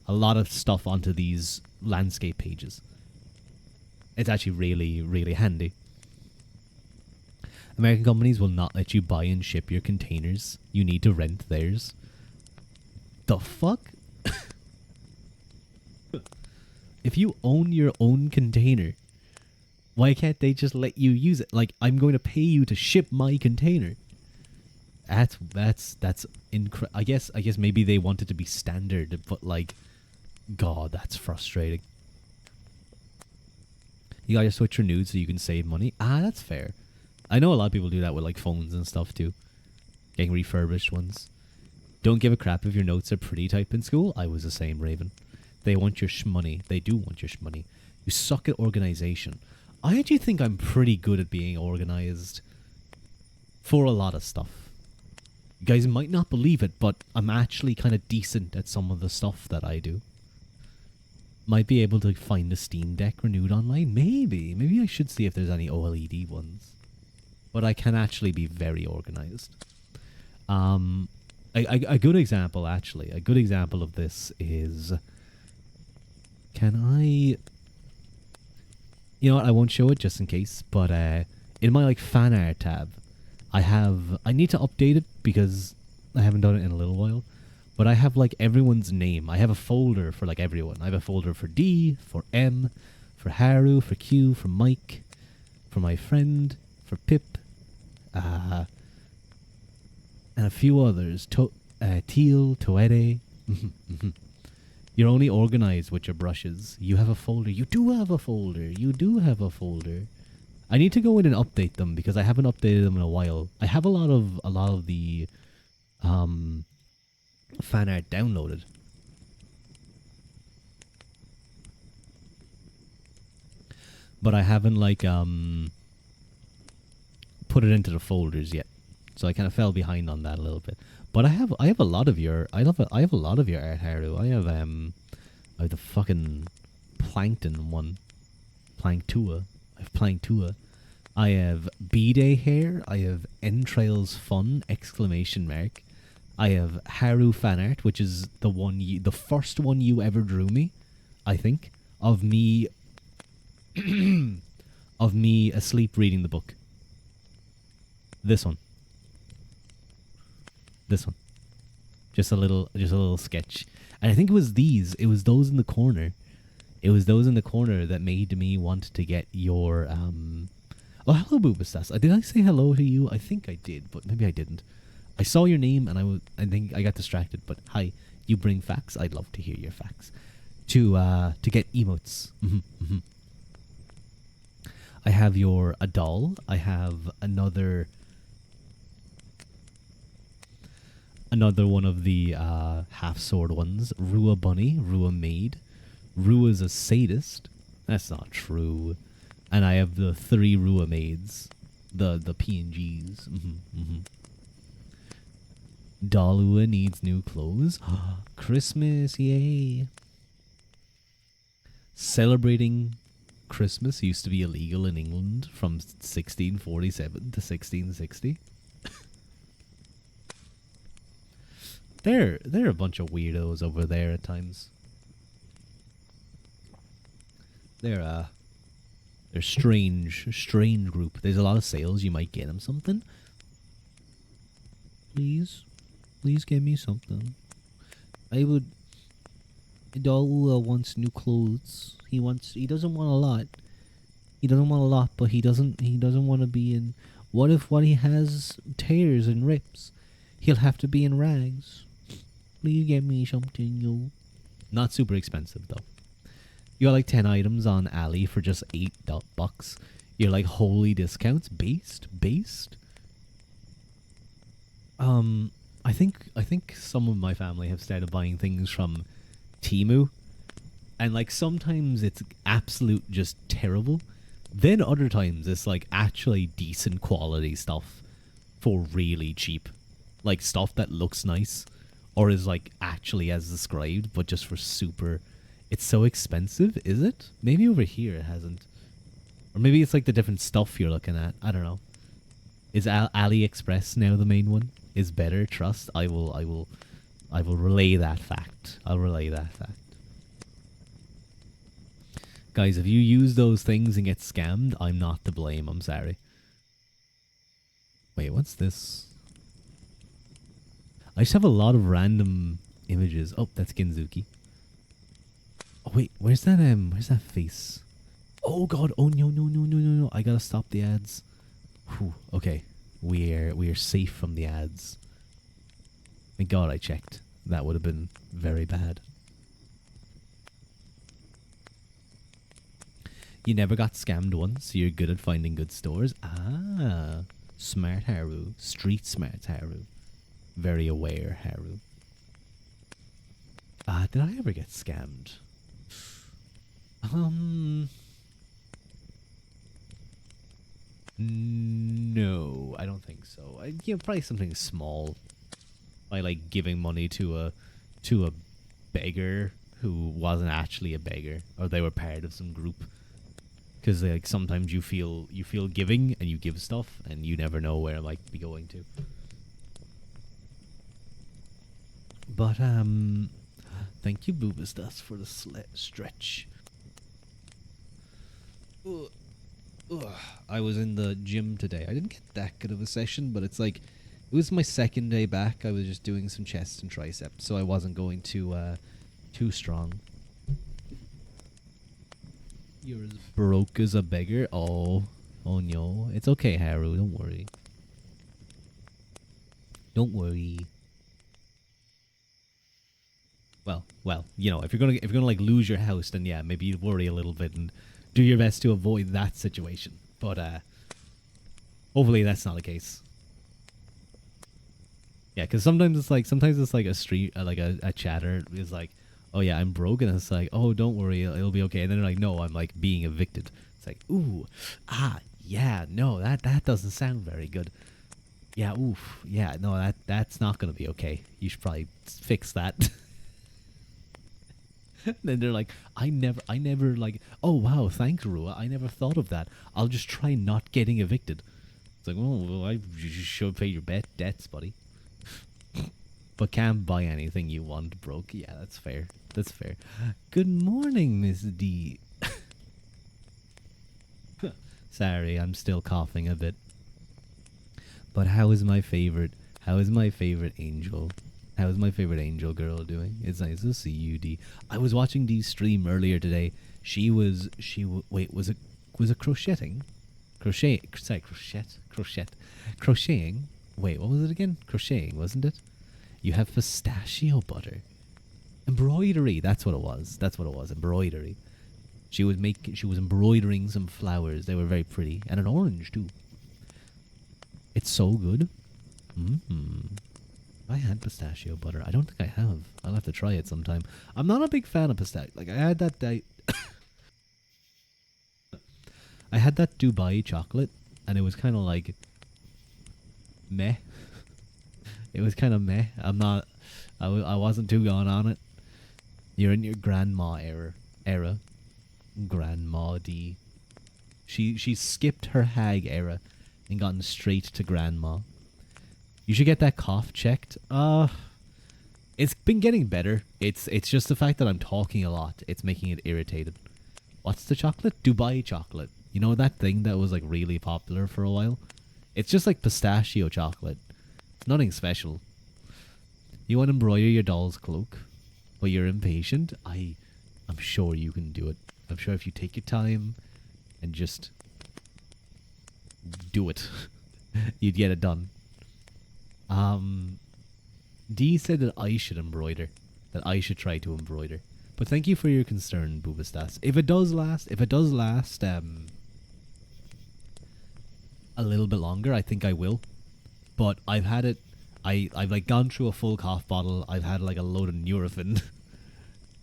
A lot of stuff onto these landscape pages. It's actually really, really handy. American companies will not let you buy and ship your containers. You need to rent theirs. The fuck? If you own your own container, why can't they just let you use it? Like, I'm going to pay you to ship my container. That's I guess maybe they want it to be standard, but like, God, that's frustrating. You gotta switch your nudes so you can save money. Ah, that's fair. I know a lot of people do that with like phones and stuff too. Getting refurbished ones. Don't give a crap if your notes are pretty type in school. I was the same, Raven. They want your shmoney. They do want your shmoney. You suck at organization. I actually think I'm pretty good at being organized for a lot of stuff. You guys might not believe it, but I'm actually kind of decent at some of the stuff that I do. Might be able to find a Steam Deck renewed online. Maybe I should see if there's any OLED ones. But I can actually be very organized. A good example, actually. A good example of this is... Can I... You know what, I won't show it just in case. But in my like fan art tab, I need to update it because I haven't done it in a little while. But I have like everyone's name. I have a folder for like everyone. I have a folder for D, for M, for Haru, for Q, for Mike, for my friend, for Pip, and a few others. Teal, Toede. You're only organized with your brushes. You have a folder. You do have a folder. You do have a folder. I need to go in and update them because I haven't updated them in a while. I have a lot of the fan art downloaded. But I haven't like put it into the folders yet. So I kind of fell behind on that a little bit. But I have a lot of your I have a lot of your art, Haru. I have the fucking Plankton one. Planktua. I have Planktua. I have B-Day hair. I have Entrails Fun! Exclamation mark. I have Haru fan art, which is the first one you ever drew me, I think, of me of me asleep reading the book. This one. Just a little sketch. And I think it was those in the corner. It was those in the corner that made me want to get your Oh, hello, Boobastas. Did I say hello to you? I think I did, but maybe I didn't. I saw your name and I think I got distracted, but hi, you bring facts? I'd love to hear your facts. To get emotes. I have your a doll. I have another one of the half sword ones. Rua Bunny, Rua Maid. Rua's a sadist. That's not true. And I have the 3 Rua Maids. The PNGs. Dalua needs new clothes. Christmas, yay. Celebrating Christmas used to be illegal in England from 1647 to 1660. They're a bunch of weirdos over there at times. They're They're strange group. There's a lot of sales. You might get them something. Please, please give me something. I would. Daul wants new clothes. He doesn't want a lot. He doesn't want a lot, but he doesn't want to be in. What if what he has tears and rips? He'll have to be in rags. Please get me something new. Not super expensive though. You got like 10 items on Ali for just $8. You're like, holy discounts. Based. I think some of my family have started buying things from Temu, and like sometimes it's absolute just terrible. Then other times it's like actually decent quality stuff for really cheap, like stuff that looks nice or is like actually as described, but just for super. It's so expensive, is it? Maybe over here it hasn't, or maybe it's like the different stuff you're looking at. I don't know. Is AliExpress now the main one? Is better? Trust. I will relay that fact. I'll relay that fact. Guys, if you use those things and get scammed, I'm not to blame. I'm sorry. Wait, what's this? I just have a lot of random images. Oh, that's Ginzuki. Oh wait, where's that face? Oh god, oh no. I gotta stop the ads. Whew, okay. We are safe from the ads. Thank God I checked. That would have been very bad. You never got scammed once, so you're good at finding good stores. Ah, smart Haru. Street smart Haru. Very aware Haru. Did I ever get scammed? No, I don't think so. Probably something small, by like giving money to a beggar who wasn't actually a beggar, or they were part of some group. Because like sometimes you feel giving and you give stuff and you never know where it might be going to. But thank you, Boobastas, for the stretch. Ugh. I was in the gym today. I didn't get that good of a session, but it's like it was my second day back. I was just doing some chest and triceps, so I wasn't going too strong. You're as broke as a beggar. Oh no. It's okay, Haru. Don't worry. Don't worry. Well, you know, if you're gonna like lose your house, then yeah, maybe you'd worry a little bit and do your best to avoid that situation. But hopefully that's not the case. Yeah, because sometimes it's like a street, like a chatter is like, oh yeah, I'm broke, and it's like, oh, don't worry, it'll be okay. And then they're like, no, I'm like being evicted. It's like, ooh, yeah, no, that doesn't sound very good. Yeah, oof, yeah, no, that's not gonna be okay. You should probably fix that. Then they're like, I never like, oh wow, thanks, Rua. I never thought of that. I'll just try not getting evicted. It's like, well, you should pay your debts, buddy. But can't buy anything you want broke. Yeah, that's fair. That's fair. Good morning, Miss D. Sorry, I'm still coughing a bit. But how is my favorite angel? How is my favorite angel girl doing? It's nice to see you, D. I was watching D's stream earlier today. Wait, was it crocheting? Crocheting. Wait, what was it again? Crocheting, wasn't it? You have pistachio butter. Embroidery, that's what it was. Embroidery. She was embroidering some flowers. They were very pretty. And an orange too. It's so good. I had pistachio butter. I don't think I have. I'll have to try it sometime. I'm not a big fan of pistachio. Like I had that I had that Dubai chocolate, and it was kind of like meh. It was kind of meh. I wasn't too gone on it. You're in your grandma era. Grandma D. She skipped her hag era and gotten straight to grandma. You should get that cough checked. It's been getting better. It's just the fact that I'm talking a lot. It's making it irritated. What's the chocolate? Dubai chocolate. You know that thing that was like really popular for a while? It's just like pistachio chocolate. It's nothing special. You want to embroider your doll's cloak, but you're impatient? I'm sure you can do it. I'm sure if you take your time and just do it, you'd get it done. Dee said that I should embroider. That I should try to embroider. But thank you for your concern, Boobastas. If it does last, a little bit longer, I think I will. But I've had it. I've like gone through a full cough bottle. I've had like a load of Nurofen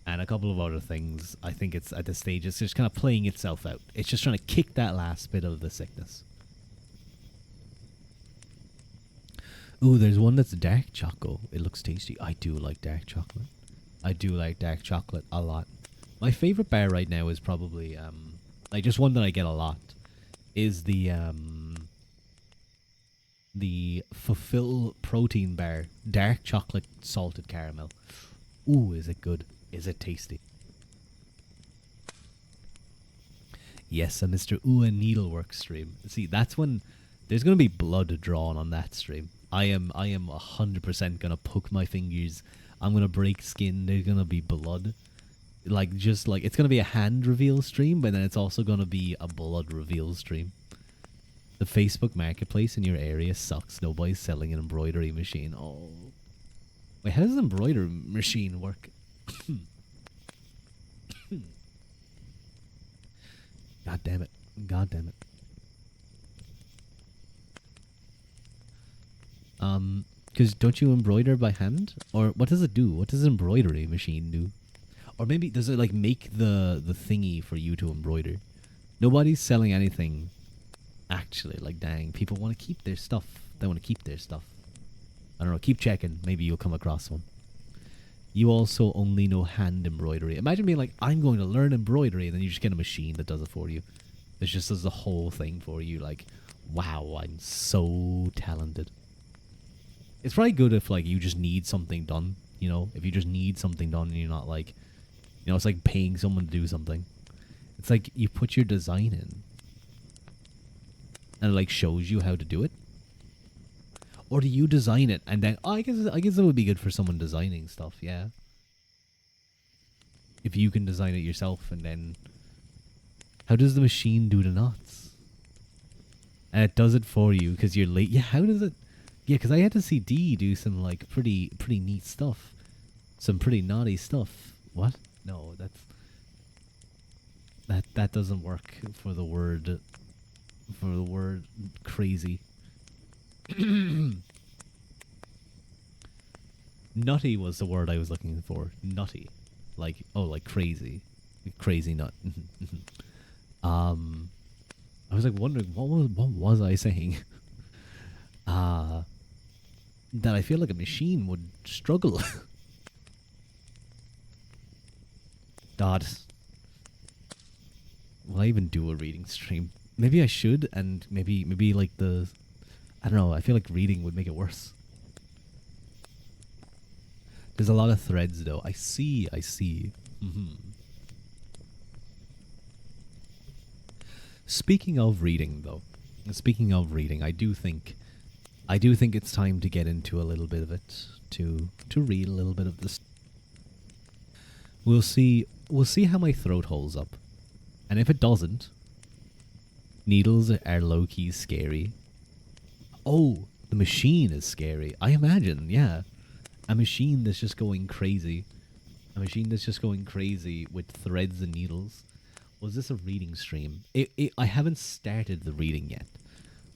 and a couple of other things. I think it's at this stage. It's just kind of playing itself out. It's just trying to kick that last bit of the sickness. Ooh, there's one that's dark choco. It looks tasty. I do like dark chocolate. I do like dark chocolate a lot. My favorite bar right now is probably like just one that I get a lot is the Fulfill protein bar, dark chocolate salted caramel. Ooh, is it good? Is it tasty? Yes, a Mr. Ooh and Needlework stream. See, that's when there's gonna be blood drawn on that stream. I am 100% gonna poke my fingers. I'm gonna break skin. There's gonna be blood. Like just like it's gonna be a hand reveal stream, but then it's also gonna be a blood reveal stream. The Facebook marketplace in your area sucks. Nobody's selling an embroidery machine. Oh. Wait, how does an embroidery machine work? God damn it. God damn it. Because don't you embroider by hand? Or what does it do? What does an embroidery machine do? Or maybe does it like make the thingy for you to embroider? Nobody's selling anything. Actually, like dang, people want to keep their stuff. They want to keep their stuff. I don't know, keep checking. Maybe you'll come across one. You also only know hand embroidery. Imagine being like, I'm going to learn embroidery, and then you just get a machine that does it for you. It just does the whole thing for you. Like, wow, I'm so talented. It's probably good if like you just need something done. You know, if you just need something done and you're not like, you know, it's like paying someone to do something. It's like you put your design in. And it like shows you how to do it. Or do you design it and then I guess it would be good for someone designing stuff, yeah. If you can design it yourself and then how does the machine do the knots? And it does it for you because you're late. Yeah, how does it? Yeah, because I had to see Dee do some like pretty neat stuff, some pretty naughty stuff. What? No, that doesn't work for the word crazy. Nutty was the word I was looking for. Nutty, like like crazy, crazy nut. I was like wondering what was I saying? That I feel like a machine would struggle. God. Will I even do a reading stream? Maybe I should, and maybe like the... I don't know, I feel like reading would make it worse. There's a lot of threads though. I see. Speaking of reading though, I do think it's time to get into a little bit of it, to read a little bit of this. We'll see how my throat holds up. And if it doesn't, needles are low-key scary. Oh, the machine is scary. I imagine, yeah. A machine that's just going crazy. A machine that's just going crazy with threads and needles. Was this a reading stream? I haven't started the reading yet.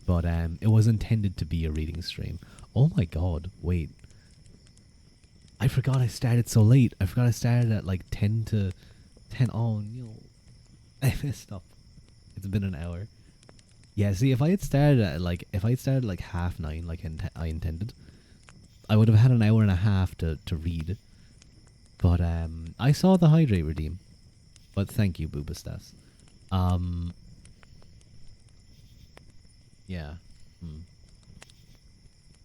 But it was intended to be a reading stream. Oh my god, wait. I forgot I started so late. I forgot I started at like 10 to 10. Oh, no. I messed up. It's been an hour. Yeah, see, if I had started at like 9:30, like I intended, I would have had an hour and a half to read. But I saw the hydrate redeem. But thank you, Boobastas. Yeah.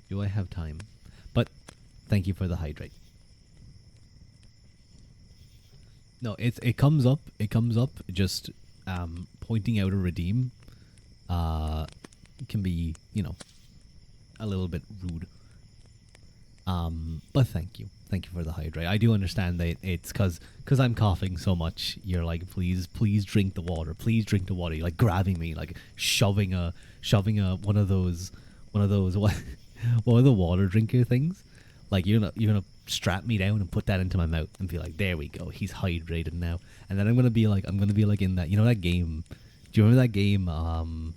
Do I have time? But thank you for the hydrate. No, it comes up. It comes up just pointing out a redeem uh, can be, a little bit rude. But thank you for the hydrate. I do understand that it's because I'm coughing so much. You're like, please drink the water. Please drink the water. You're like grabbing me, like shoving a one of those what one of the water drinker things. Like you're gonna strap me down and put that into my mouth and be like, there we go. He's hydrated now. And then I'm gonna be like in that, that game. Do you remember that game?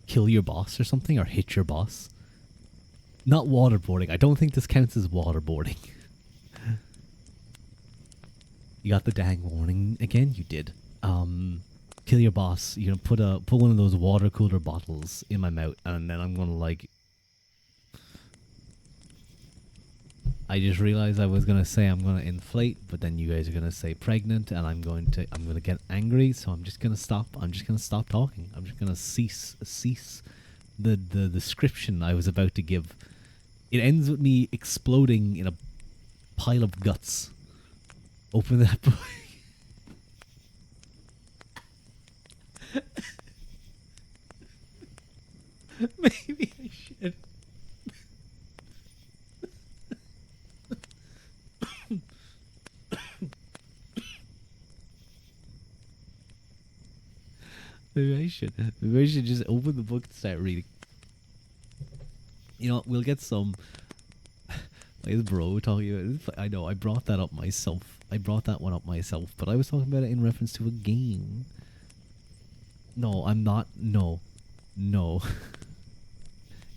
Kill your boss or something, or hit your boss. Not waterboarding. I don't think this counts as waterboarding. You got the dang warning again. You did. Kill your boss. You're gonna put one of those water cooler bottles in my mouth, and then I'm gonna like. I just realized I was gonna say I'm gonna inflate, but then you guys are gonna say pregnant, and I'm gonna get angry. So I'm just gonna stop. I'm just gonna stop talking. I'm just gonna cease the description I was about to give. It ends with me exploding in a pile of guts. Open that book. Maybe I should. Maybe I should. Maybe I should just open the book and start reading. You know what? We'll get some. Like this bro talking about. I know. I brought that up myself. I brought that one up myself. But I was talking about it in reference to a game. No, I'm not. No.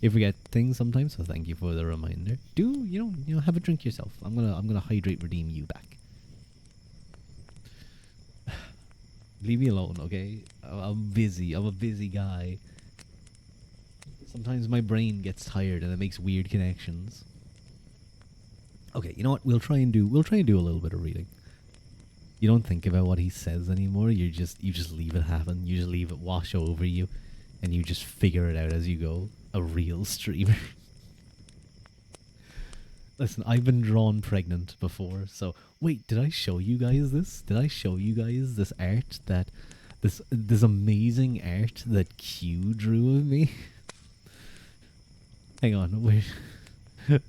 You forget things sometimes, so thank you for the reminder. Do have a drink yourself. I'm gonna hydrate redeem you back. Leave me alone, okay? I'm busy. I'm a busy guy. Sometimes my brain gets tired and it makes weird connections. Okay, you know what? We'll try and do a little bit of reading. You don't think about what he says anymore. You just leave it happen. You just leave it wash over you, and you just figure it out as you go. A real streamer. Listen, I've been drawn pregnant before, so wait, did I show you guys this? Did I show you guys this art this amazing art that Q drew of me? Hang on, where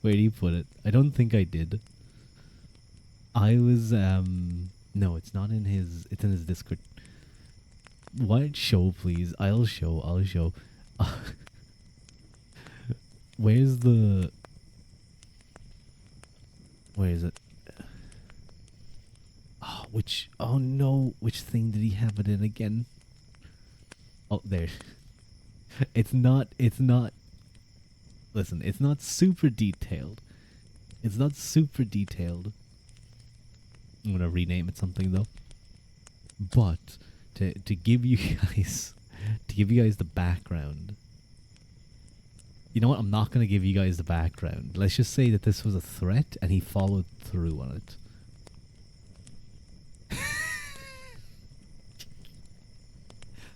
do you put it? I don't think I did. I was no, it's not in his. It's in his Discord. What? Show, please. I'll show. Where's the? Where is it? Oh, which? Oh no! Which thing did he have it in again? Oh, there. It's not. Listen, it's not super detailed. I'm gonna rename it something though. But to give you guys the background. You know what? I'm not gonna give you guys the background. Let's just say that this was a threat and he followed through on it.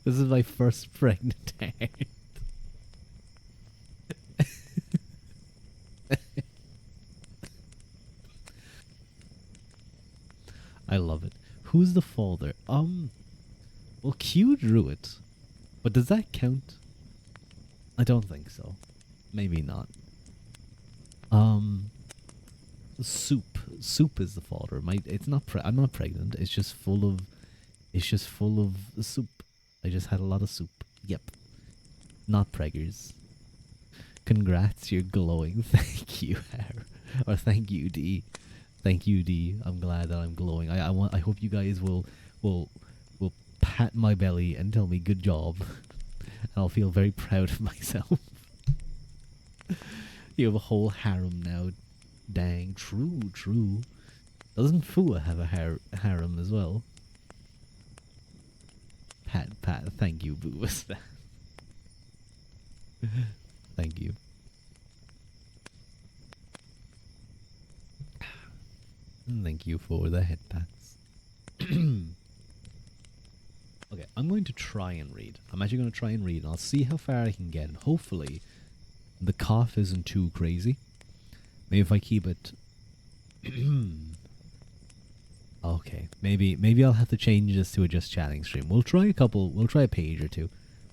This is my first pregnant art. I love it. Who's the father? Well, Q drew it, but does that count? I don't think so. Maybe not. Soup. Soup is the father. It's not. I'm not pregnant. It's just full of. Soup. I just had a lot of soup. Yep. Not preggers. Congrats, you're glowing. Thank you, or thank you, D. Thank you, D. I'm glad that I'm glowing. I hope you guys will pat my belly and tell me good job. And I'll feel very proud of myself. You have a whole harem now. Dang, true. Doesn't Fua have a harem as well? Pat, thank you, Boo. Thank you. Thank you for the head pats. Okay, I'm going to try and read. I'm actually going to try and read, and I'll see how far I can get. And hopefully, the cough isn't too crazy. Maybe if I keep it... Okay, maybe I'll have to change this to a just chatting stream. We'll try a couple. We'll try a page or two.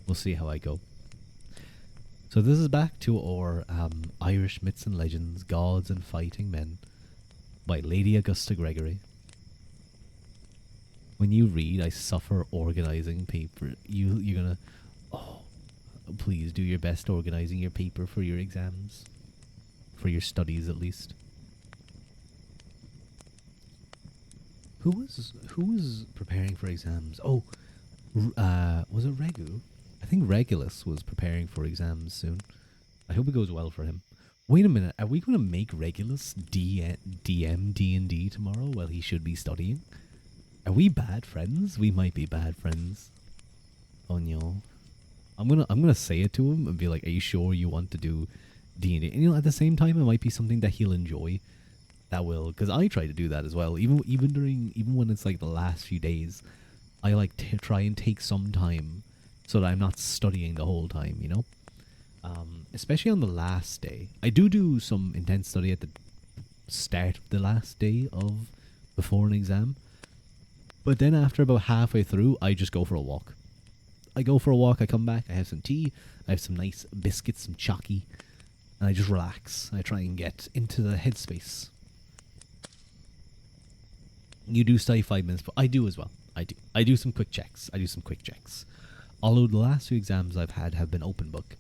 We'll see how I go. So this is back to our Irish myths and legends, gods and fighting men, by Lady Augusta Gregory. When you read, I suffer organizing paper. You're gonna, oh, please do your best organizing your paper for your exams, for your studies at least. Who was preparing for exams? Oh, was it Regu? I think Regulus was preparing for exams soon. I hope it goes well for him. Wait a minute, are we going to make Regulus DM D&D tomorrow while he should be studying? Are we bad friends? We might be bad friends. Oh no. I'm gonna say it to him and be like, "Are you sure you want to do D&D?" And at the same time, it might be something that he'll enjoy. That will, because I try to do that as well. Even when it's like the last few days, I like to try and take some time so that I'm not studying the whole time. Especially on the last day. I do some intense study at the start of the last day of before an exam. But then after about halfway through, I just go for a walk. I go for a walk, I come back, I have some tea, I have some nice biscuits, some chalky, and I just relax. I try and get into the headspace. You do study 5 minutes, but I do as well. I do some quick checks. Although the last 2 exams I've had have been open book.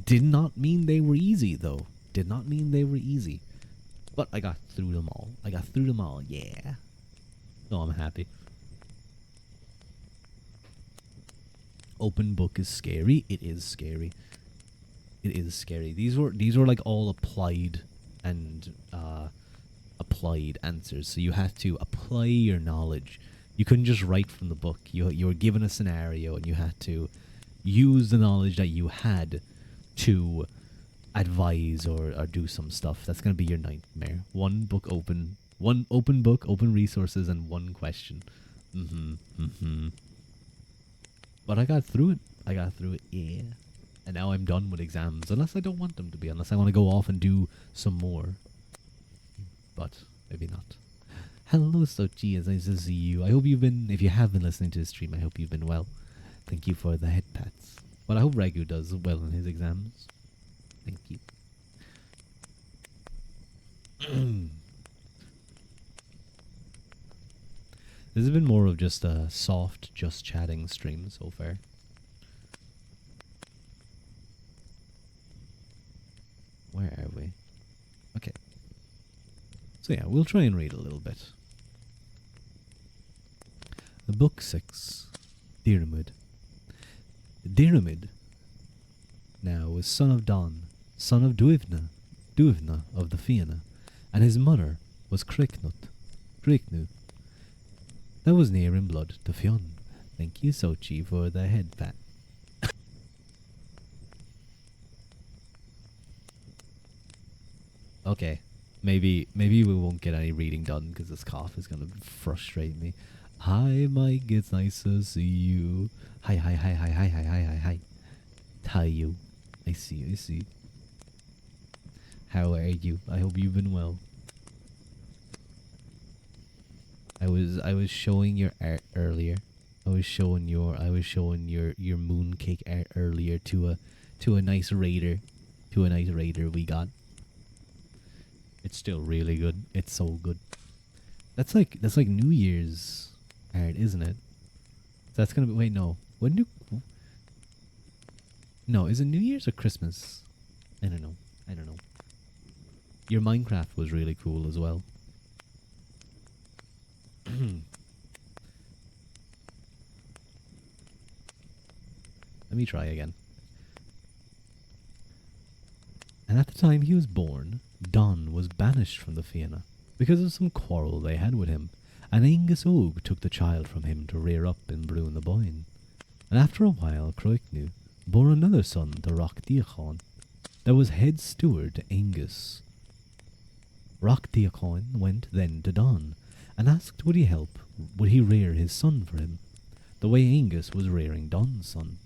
Did not mean they were easy, though. But I got through them all. Yeah. No, I'm happy. Open book is scary. It is scary. These were like all applied and applied answers. So you had to apply your knowledge. You couldn't just write from the book. You were given a scenario and you had to use the knowledge that you had to advise or do some stuff. That's gonna be your nightmare. One open book, open resources, and 1 question. But I got through it. Yeah. And now I'm done with exams, unless I don't want them to be, unless I want to go off and do some more. But maybe not. Hello, Sochi, it's nice to see you. I hope if you have been listening to the stream, I hope you've been well. Thank you for the head pats. But I hope Regu does well in his exams. Thank you. This has been more of just a soft, just chatting stream so far. Where are we? Okay. So yeah, we'll try and read a little bit. Book 6. Diarmid. Diarmid now was son of Don, son of Duivna of the Fianna, and his mother was Cricknu. That was near in blood to Fionn. Thank you, Sochi, for the head pat. Okay, maybe we won't get any reading done because this cough is gonna frustrate me. Hi, Mike. It's nice to see you. Hi. Hi, you. I see. How are you? I hope you've been well. I was showing your art earlier. I was showing your mooncake art earlier to a nice raider. We got. It's still really good. It's so good. That's like New Year's art, isn't it? That's gonna be no. No, is it New Year's or Christmas? I don't know. Your Minecraft was really cool as well. Let me try again. And at the time he was born, Don was banished from the Fianna because of some quarrel they had with him, and Angus Og took the child from him to rear up in Brún na Boyne. And after a while, Croicnu bore another son to Rock Diachon, that was head steward to Angus. Rock Diachon went then to Don, and asked would he rear his son for him, the way Angus was rearing Don's son.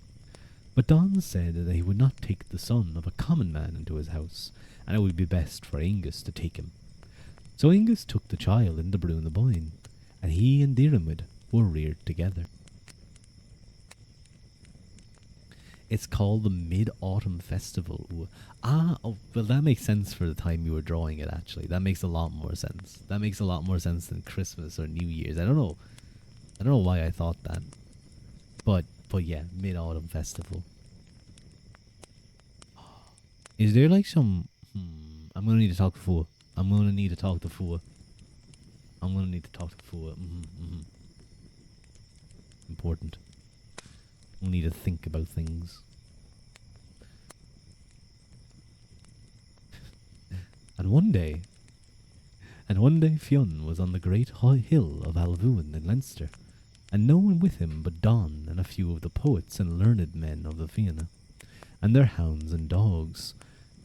But Don said that he would not take the son of a common man into his house, and it would be best for Angus to take him. So Angus took the child into Brún na Bóin, and he and Diarmid were reared together. It's called the Mid-Autumn Festival. Oh, well, that makes sense for the time you were drawing it, actually. That makes a lot more sense. That makes a lot more sense than Christmas or New Year's. I don't know why I thought that. But yeah, Mid-Autumn Festival. Is there like some... I'm going to need to talk to Fua. I'm going to need to talk to Fua. Important. We need to think about things. And one day Fionn was on the great high hill of Alvuin in Leinster, and no one with him but Donn and a few of the poets and learned men of the Fianna, and their hounds and dogs.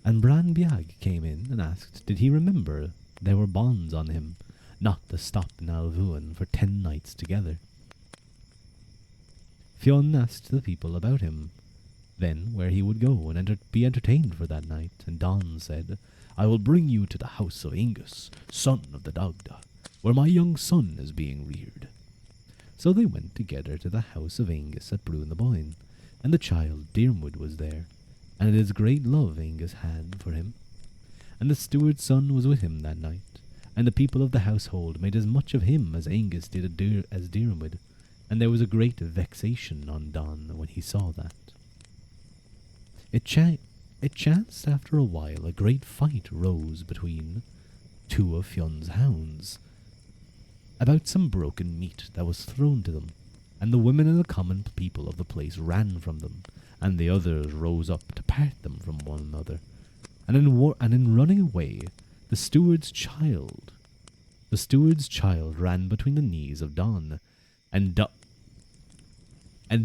And Bran Biag came in and asked did he remember there were bonds on him, not to stop in Alvuin for 10 nights together. Fionn asked the people about him, then where he would go and be entertained for that night, and Donn said, I will bring you to the house of Angus, son of the Dagda, where my young son is being reared. So they went together to the house of Angus at Brún na Bóin, and the child Diarmid was there, and it is great love Angus had for him. And the steward's son was with him that night, and the people of the household made as much of him as Angus did as Diarmid, and there was a great vexation on Donn when he saw that. It chanced after a while a great fight rose between 2 of Fionn's hounds, about some broken meat that was thrown to them, and the women and the common people of the place ran from them, and the others rose up to part them from one another. And in running away, the steward's child ran between the knees of Donn, and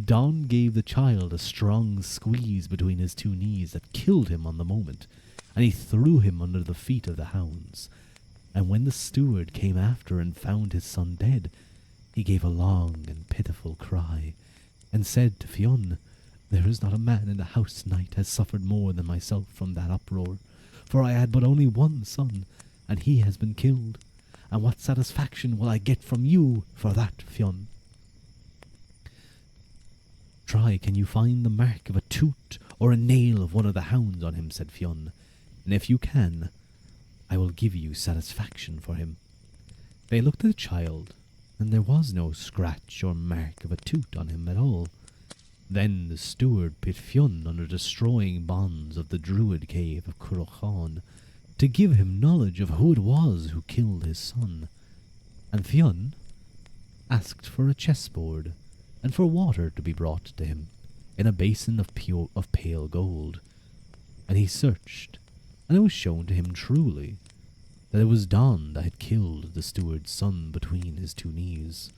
Donn gave the child a strong squeeze between his 2 knees that killed him on the moment, and he threw him under the feet of the hounds. And when the steward came after and found his son dead, he gave a long and pitiful cry, and said to Fionn, There is not a man in the house tonight has suffered more than myself from that uproar, for I had but only one son, and he has been killed. And what satisfaction will I get from you for that, Fionn? Try, can you find the mark of a tooth or a nail of one of the hounds on him, said Fionn, and if you can, I will give you satisfaction for him. They looked at the child, and there was no scratch or mark of a tooth on him at all. Then the steward put Fionn under destroying bonds of the druid cave of Currachan, to give him knowledge of who it was who killed his son. And Fionn asked for a chessboard, and for water to be brought to him, in a basin of pale gold. And he searched, and it was shown to him truly that it was Donn that had killed the steward's son between his 2 knees.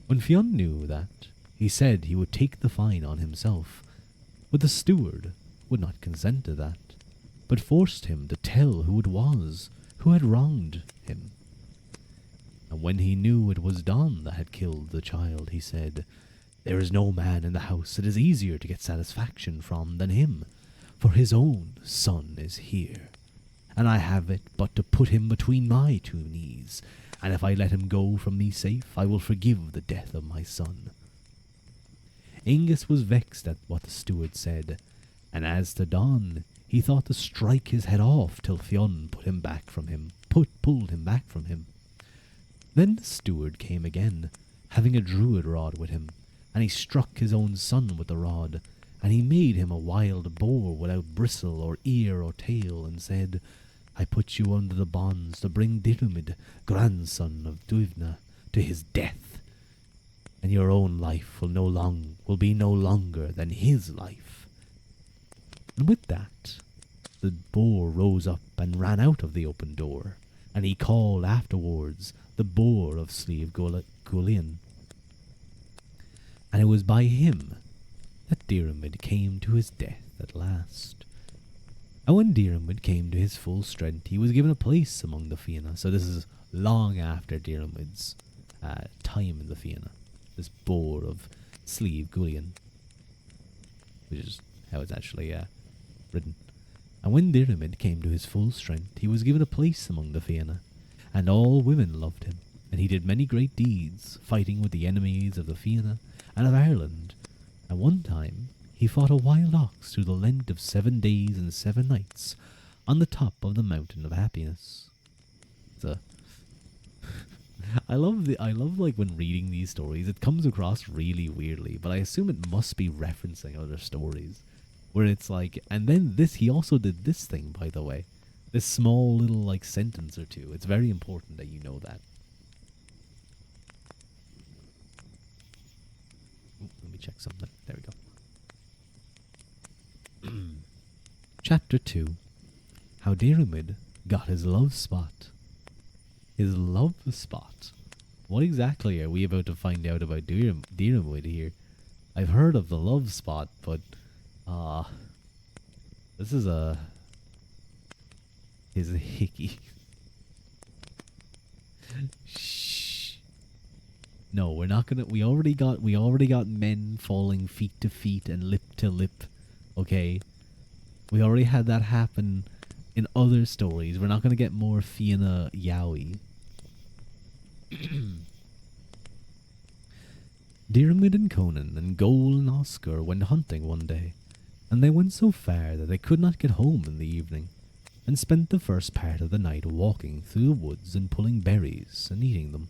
When Fionn knew that, he said he would take the fine on himself, but the steward would not consent to that, but forced him to tell who it was who had wronged him. And when he knew it was Donn that had killed the child, he said, There is no man in the house it is easier to get satisfaction from than him, for his own son is here, and I have it but to put him between my 2 knees, and if I let him go from me safe, I will forgive the death of my son. Angus was vexed at what the steward said, and as to Donn, he thought to strike his head off till Fionn pulled him back from him. Then the steward came again, having a druid rod with him, and he struck his own son with the rod, and he made him a wild boar without bristle or ear or tail, and said, I put you under the bonds to bring Diarmid, grandson of Duivna, to his death, and your own life will be no longer than his life. And with that, the boar rose up and ran out of the open door, and he called afterwards the boar of Slieve Gulian. And it was by him that Diarmid came to his death at last. And when Diarmid came to his full strength, he was given a place among the Fianna. So this is long after Diarmid's time in the Fianna. This boar of Slieve Gulian, which is how it's actually written. And when Diarmid came to his full strength, he was given a place among the Fianna, and all women loved him, and he did many great deeds, fighting with the enemies of the Fianna and of Ireland. And one time he fought a wild ox through the length of 7 days and 7 nights on the top of the mountain of happiness. So I love like when reading these stories, it comes across really weirdly, but I assume it must be referencing other stories. Where it's like, and then he also did this thing, by the way. This small little like sentence or two. It's very important that you know that. Ooh, let me check something. There we go. Chapter 2. How Diarmid got his love spot. His love spot. What exactly are we about to find out about Diarmid here? I've heard of the love spot, but this is his hickey. Shh. No, we're not gonna. We already got men falling feet to feet and lip to lip. Okay, we already had that happen in other stories. We're not gonna get more Fianna yaoi. Diarmid and Conan and Goal and Oscar went hunting one day, and they went so far that they could not get home in the evening, and spent the first part of the night walking through the woods and pulling berries and eating them.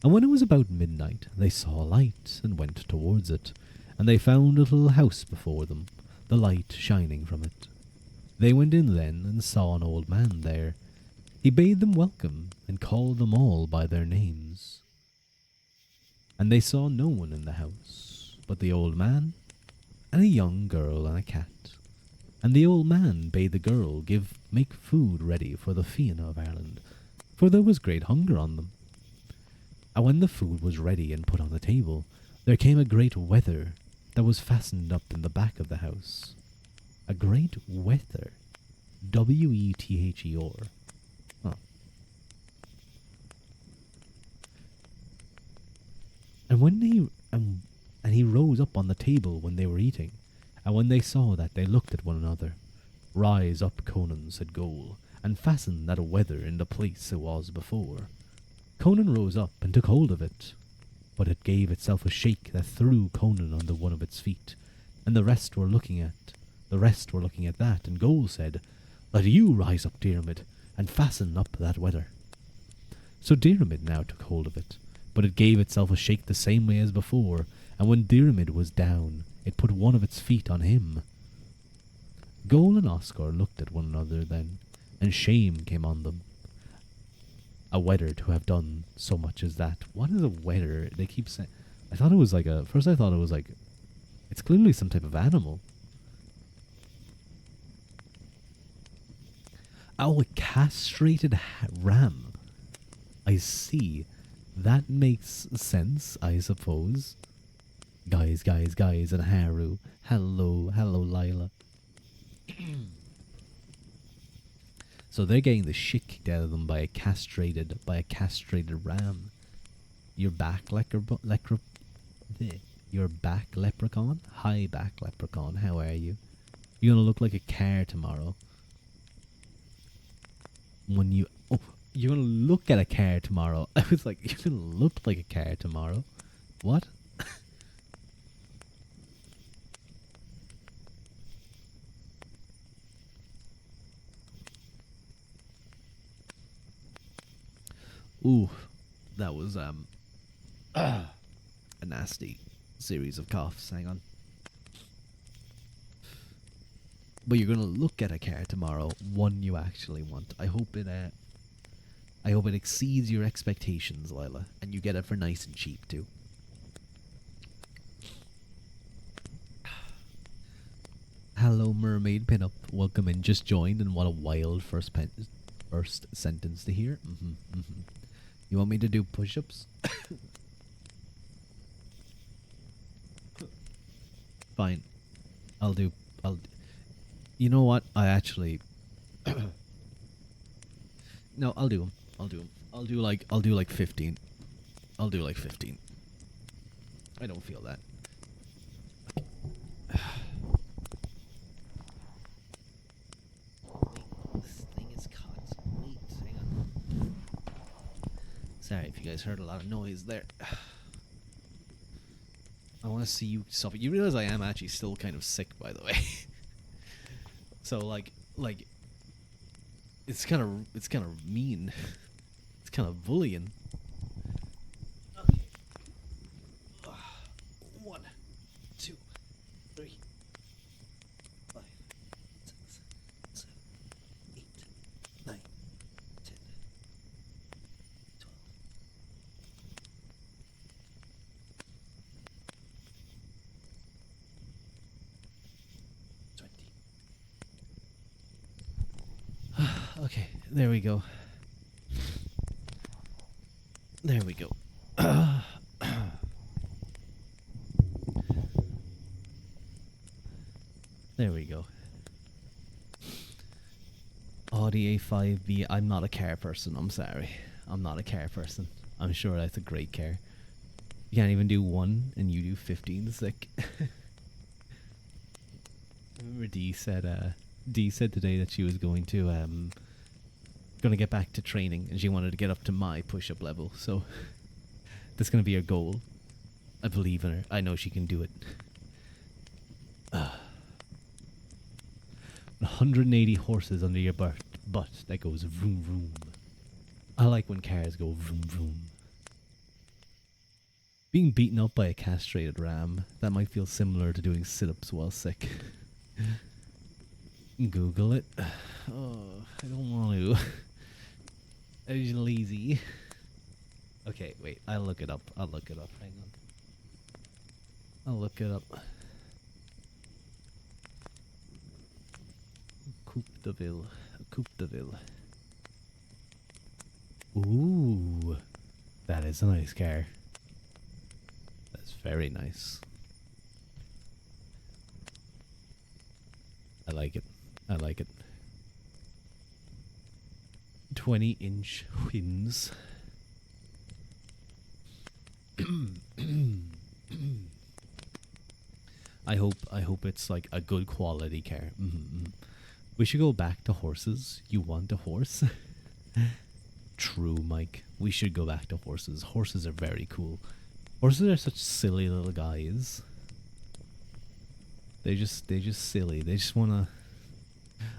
And when it was about midnight, they saw a light and went towards it, and they found a little house before them, the light shining from it. They went in then and saw an old man there. He bade them welcome and called them all by their names. And they saw no one in the house but the old man and a young girl and a cat. And the old man bade the girl make food ready for the Fianna of Ireland, for there was great hunger on them. And when the food was ready and put on the table, there came a great wether that was fastened up in the back of the house. A great wether. W-E-T-H-E-R. Huh. And when he rose up on the table when they were eating, and when they saw that, they looked at one another. Rise up, Conan, said Goal, and fasten that wether in the place it was before. Conan rose up and took hold of it, but it gave itself a shake that threw Conan under one of its feet, and the rest were looking at that, and Goal said, Let you rise up, Diarmid, and fasten up that wether. So Diarmid now took hold of it, but it gave itself a shake the same way as before, and when Diarmid was down, it put one of its feet on him. Goal and Oscar looked at one another then, and shame came on them. A wether to have done so much as that. What is a wether? They keep saying... First I thought it was like... It's clearly some type of animal. Oh, a castrated ram. I see. That makes sense, I suppose. Guys, and Haru. Hello, Lila. So they're getting the shit kicked out of them by a castrated ram. You're back, You're back, leprechaun? Hi, back, leprechaun. How are you? You're gonna look like a car tomorrow. You're gonna look at a car tomorrow. I was like, you're gonna look like a car tomorrow. What? Ooh, that was a nasty series of coughs. Hang on. But you're gonna look at a car tomorrow, one you actually want. I hope it exceeds your expectations, Lila, and you get it for nice and cheap too. Hello, Mermaid Pinup. Welcome in. Just joined, and what a wild first sentence to hear. You want me to do push-ups? Fine. You know what? I actually... No, I'll do them. I'll do like 15. I'll do like 15. I don't feel that. Sorry if you guys heard a lot of noise there. I want to see you suffer. You realize I am actually still kind of sick, by the way. So like, it's kind of mean. It's kind of bullying. Okay. 1, 2, 3, 5, 6, 7, 8, 9, 10, 12. 20. Okay, there we go. There we go. There we go. Audi A5B. I'm not a car person. I'm sorry. I'm not a car person. I'm sure that's a great car. You can't even do 1 and you do 15. Sick. I remember Dee said today that she was going to get back to training and she wanted to get up to my push-up level. So that's going to be her goal. I believe in her. I know she can do it. 180 horses under your butt that goes vroom vroom. I like when cars go vroom vroom. Being beaten up by a castrated ram, that might feel similar to doing sit-ups while sick. Google it. Oh, I don't want to. I'm just lazy. Okay, wait. I'll look it up. Hang on. I'll look it up. Coupe de Ville. Ooh. That is a nice car. That's very nice. I like it. 20-inch wheels. I hope it's like a good quality car. We should go back to horses. You want a horse? True, Mike. We should go back to horses. Horses are very cool. Horses are such silly little guys. They're just silly. They just wanna.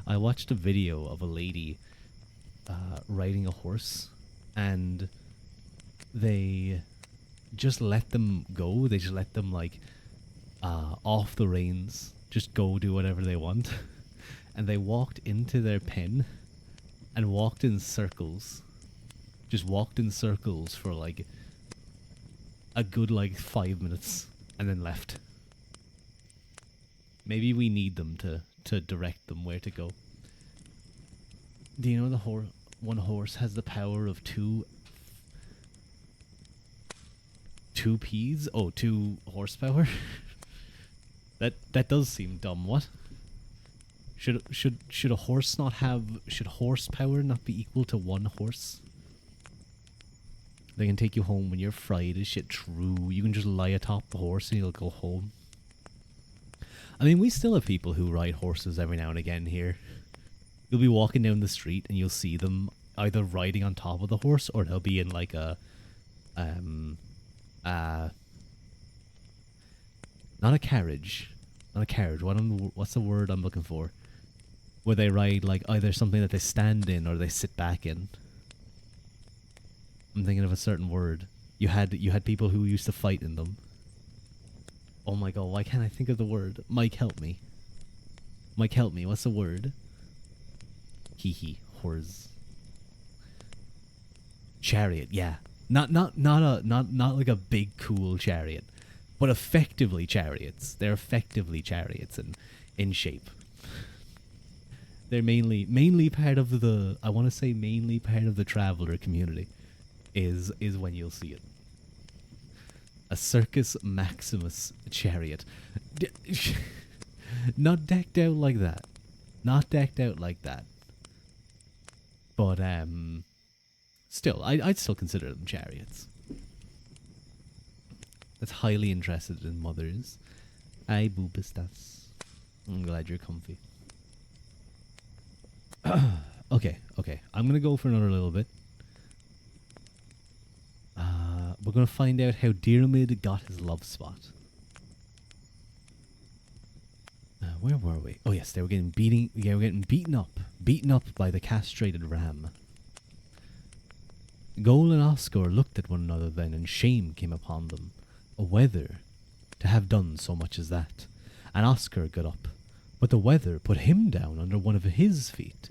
I watched a video of a lady riding a horse, and they just let them go. They just let them like off the reins, just go do whatever they want. And they walked into their pen and walked in circles. Just walked in circles for like a good like 5 minutes and then left. Maybe we need them to direct them where to go. Do you know one horse has the power of two P's? Oh, 2 horsepower? That does seem dumb. What? Should a horse not have... Should horsepower not be equal to 1 horse? They can take you home when you're fried as shit. True. You can just lie atop the horse and you'll go home. I mean, we still have people who ride horses every now and again here. You'll be walking down the street and you'll see them either riding on top of the horse or they'll be in like a... not a carriage. Not a carriage. What's the word I'm looking for? Where they ride like either something that they stand in or they sit back in. I'm thinking of a certain word. You had people who used to fight in them. Oh my god, why can't I think of the word? Mike, help me. Mike, help me. What's the word? Hee. Horse. Chariot, yeah. Not like a big cool chariot, but effectively chariots. They're effectively chariots in shape. They're mainly part of the, I want to say mainly part of the traveler community is when you'll see it. A Circus Maximus chariot. Not decked out like that. Not decked out like that. But still, I'd still consider them chariots. That's highly interested in mothers. Ay, boobistas. I'm glad you're comfy. Okay. I'm gonna go for another little bit. we're going to find out how Diarmid got his love spot. Where were we? Oh yes, they were getting beaten up by the castrated ram. Goal and Oscar looked at one another then, and shame came upon them. A weather to have done so much as that. And Oscar got up, but the weather put him down under one of his feet,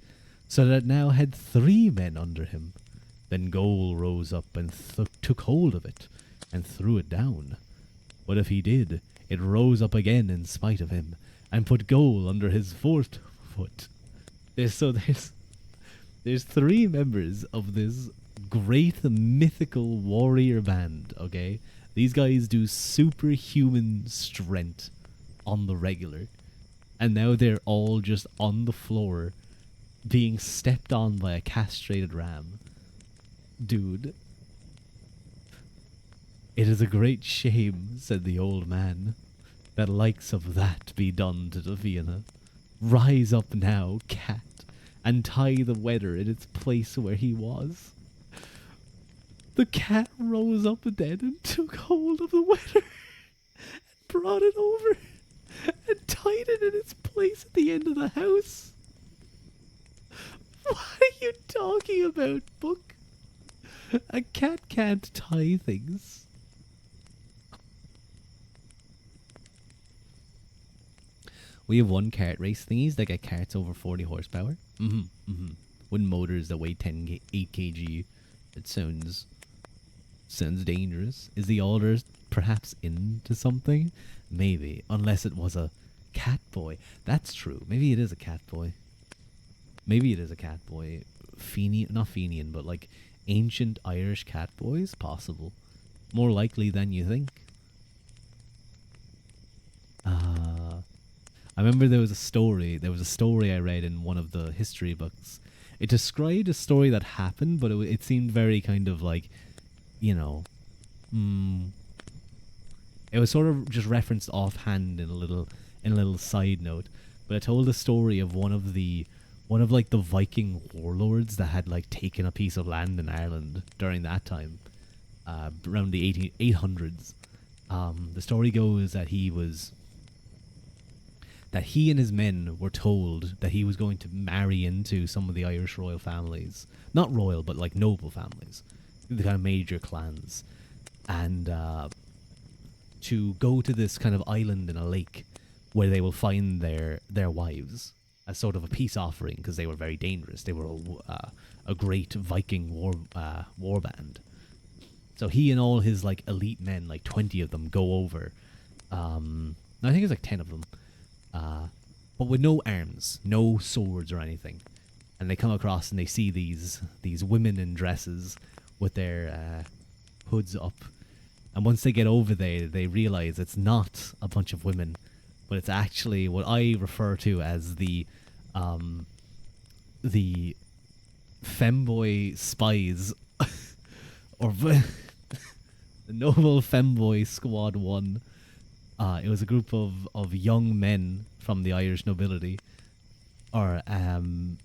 so that it now had 3 men under him. Then Goal rose up and took hold of it, and threw it down. But if he did, it rose up again in spite of him, and put Goal under his 4th foot. There's 3 members of this great mythical warrior band, okay? These guys do superhuman strength on the regular. And now they're all just on the floor being stepped on by a castrated ram. Dude. It is a great shame, said the old man, that likes of that be done to the Fianna. Rise up now, cat, and tie the weather in its place where he was. The cat rose up then and took hold of the weather and brought it over and tied it in its place at the end of the house. What are you talking about, Book? A cat can't tie things. We have 1 cart race thingies that get carts over 40 horsepower. With motors that weigh 8 kg. It sounds dangerous. Is the alder perhaps into something? Maybe, unless it was a cat boy. That's true. Maybe it is a cat boy. Not Fenian, but like ancient Irish cat boys? Possible. More likely than you think. I remember there was a story I read in one of the history books. It described a story that happened, but it seemed very kind of like, you know, it was sort of just referenced offhand in a little side note. But it told the story of one of the Viking warlords that had like taken a piece of land in Ireland during that time, around the 800s. The story goes that he and his men were told that he was going to marry into some of the Irish royal families. Not royal, but like noble families. The kind of major clans. And to go to this kind of island in a lake where they will find their wives as sort of a peace offering, because they were very dangerous. They were a great Viking war band. So he and all his like elite men, like 20 of them, go over. I think it's like 10 of them. But with no arms, no swords or anything. And they come across and they see these women in dresses with their hoods up. And once they get over there, they realize it's not a bunch of women, but it's actually what I refer to as the femboy spies, or the Noble Femboy Squad 1. It was a group of young men from the Irish nobility, and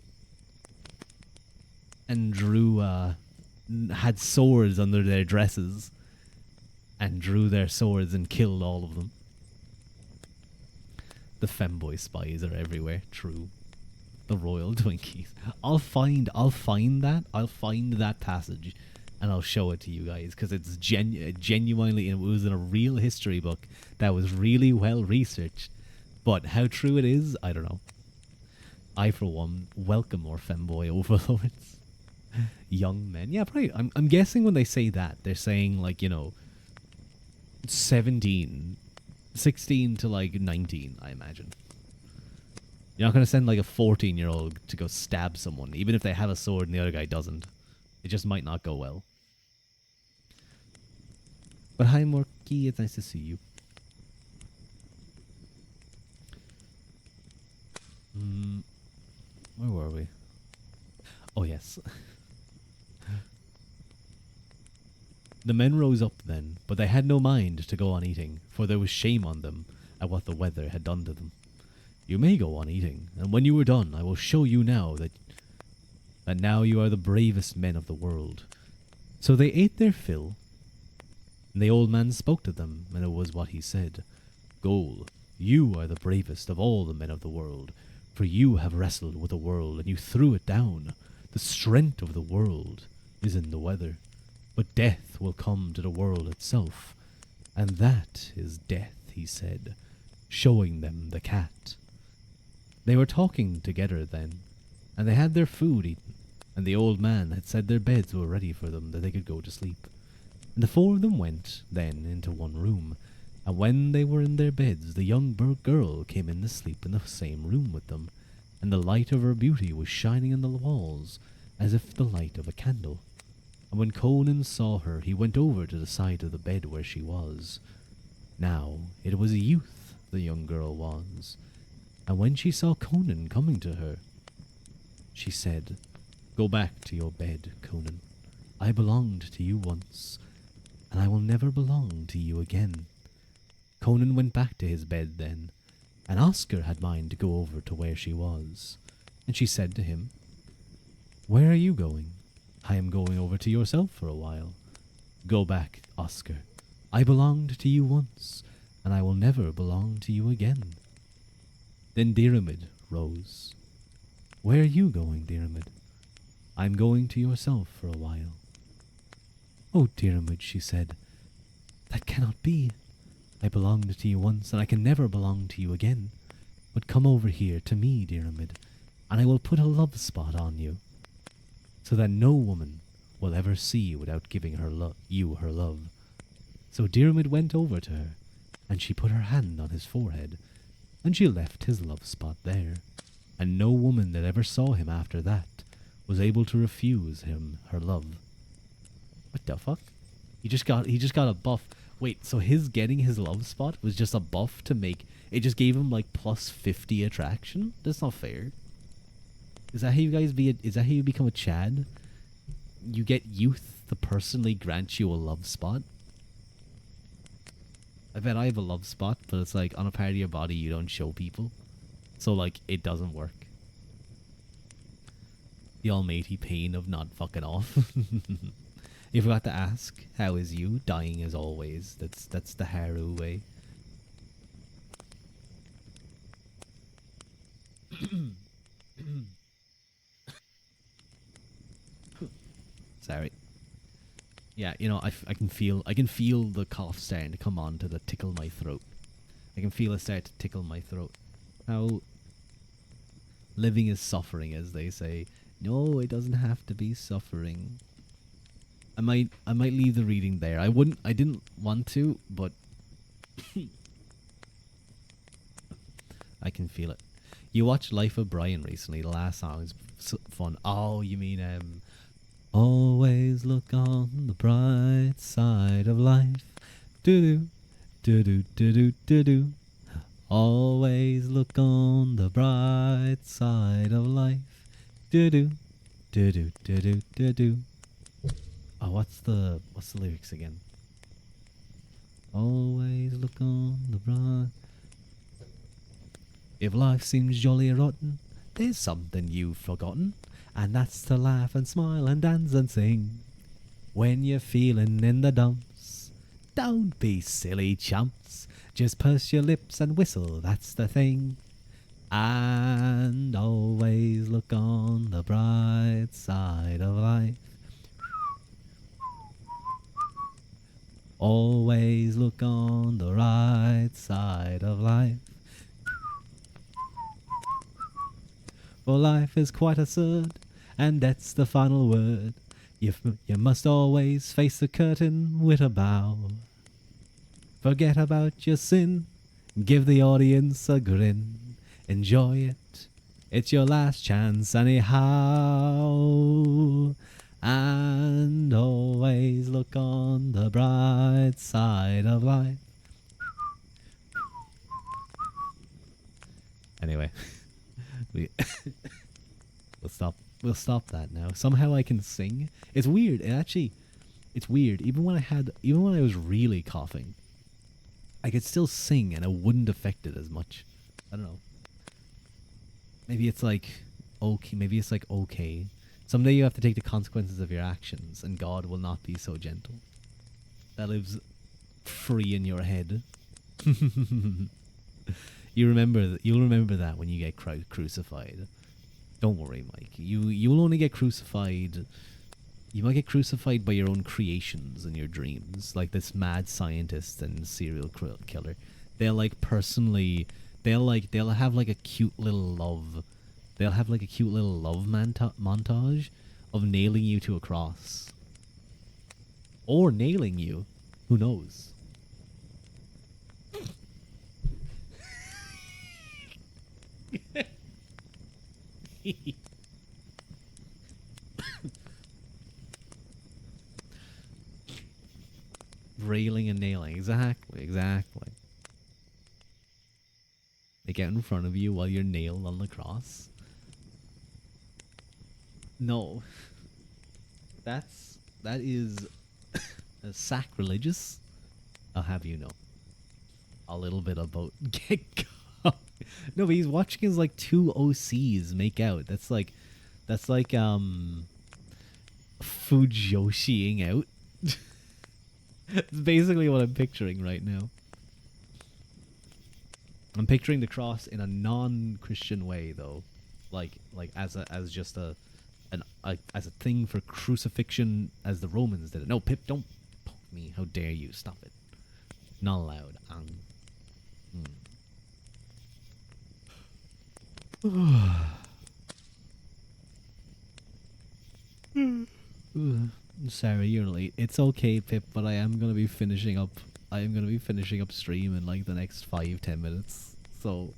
drew had swords under their dresses, and drew their swords and killed all of them. The femboy spies are everywhere. True. The royal Twinkies. I'll find that passage, and I'll show it to you guys, because it's genuinely, it was in a real history book that was really well researched. But how true it is, I don't know. I, for one, welcome more femboy overlords. Young men. Yeah, probably. I'm guessing when they say that, they're saying, like, you know, 16 to, like, 19, I imagine. You're not going to send, like, a 14-year-old to go stab someone, even if they have a sword and the other guy doesn't. It just might not go well. But hi, Morky. It's nice to see you. Where were we? Oh, yes. The men rose up then, but they had no mind to go on eating, for there was shame on them at what the weather had done to them. You may go on eating, and when you are done, I will show you now that now you are the bravest men of the world. So they ate their fill, And the old man spoke to them, and it was what he said. Goal, you are the bravest of all the men of the world, for you have wrestled with the world, and you threw it down. The strength of the world is in the weather, but death will come to the world itself, and that is death, he said, showing them the cat. They were talking together then, and they had their food eaten, and the old man had said their beds were ready for them, that they could go to sleep. And the four of them went then into one room, and when they were in their beds, the young girl came in to sleep in the same room with them, and the light of her beauty was shining in the walls, as if the light of a candle. And when Conan saw her, he went over to the side of the bed where she was. Now it was a youth, the young girl was, and when she saw Conan coming to her, she said, Go back to your bed, Conan. I belonged to you once, and I will never belong to you again. Conan went back to his bed then, and Oscar had mind to go over to where she was. And she said to him, Where are you going? I am going over to yourself for a while. Go back, Oscar. I belonged to you once, and I will never belong to you again. Then Diarmid rose. Where are you going, Diarmid? I am going to yourself for a while. Oh, Diarmid, she said, that cannot be. I belonged to you once, and I can never belong to you again. But come over here to me, Diarmid, and I will put a love spot on you, so that no woman will ever see without giving you her love. So Diarmid went over to her, and she put her hand on his forehead, and she left his love spot there, and no woman that ever saw him after that was able to refuse him her love. What the fuck? He just got a buff. Wait, so his getting his love spot was just a buff to make it just gave him like plus 50 attraction? That's not fair. Is that how you guys is that how you become a Chad? You get youth to personally grant you a love spot? I bet I have a love spot, but it's like on a part of your body you don't show people. So like it doesn't work. The almighty pain of not fucking off. You forgot to ask, how is you? Dying as always. That's the Haru way. Sorry. Yeah, you know, I can feel the cough starting to come on to tickle my throat. I can feel it start to tickle my throat. How living is suffering, as they say. No, it doesn't have to be suffering. I might leave the reading there. I didn't want to, but I can feel it. You watched Life of Brian recently. The last song is fun. Oh, you mean always look on the bright side of life. Do do do do do do do. Always look on the bright side of life. Do do do do do do do do. Oh, what's the lyrics again? Always look on the bright. If life seems jolly rotten, there's something you've forgotten, and that's to laugh and smile and dance and sing. When you're feeling in the dumps, don't be silly chumps. Just purse your lips and whistle, that's the thing. And always look on the bright side of life. Always look on the right side of life. For life is quite absurd, and that's the final word. You must always face the curtain with a bow. Forget about your sin, give the audience a grin. Enjoy it, it's your last chance anyhow. And always look on the bright side of life. Anyway, we'll stop that now. Somehow I can sing. It's weird. It's weird. Even when I was really coughing, I could still sing and it wouldn't affect it as much. I don't know. Maybe it's like okay. Maybe it's like okay. Someday you have to take the consequences of your actions, and God will not be so gentle. That lives free in your head. You'll remember that when you get crucified. Don't worry, Mike. You'll only get crucified. You might get crucified by your own creations and your dreams, like this mad scientist and serial killer. They'll like personally, they'll have like a cute little love. They'll have like a cute little love montage of nailing you to a cross, or nailing you. Who knows? Railing and nailing. Exactly. They get in front of you while you're nailed on the cross. No. That is sacrilegious. I'll have you know. A little bit about get going. No, but he's watching his like two OCs make out. That's like Fujoshiing out. It's basically what I'm picturing right now. I'm picturing the cross in a non-Christian way, though, like as just a thing for crucifixion, as the Romans did it. No, Pip, don't poke me. How dare you? Stop it. Not allowed. Sorry, you're late. It's okay, Pip, but I am gonna be finishing up. Stream in like the next 5-10 minutes. So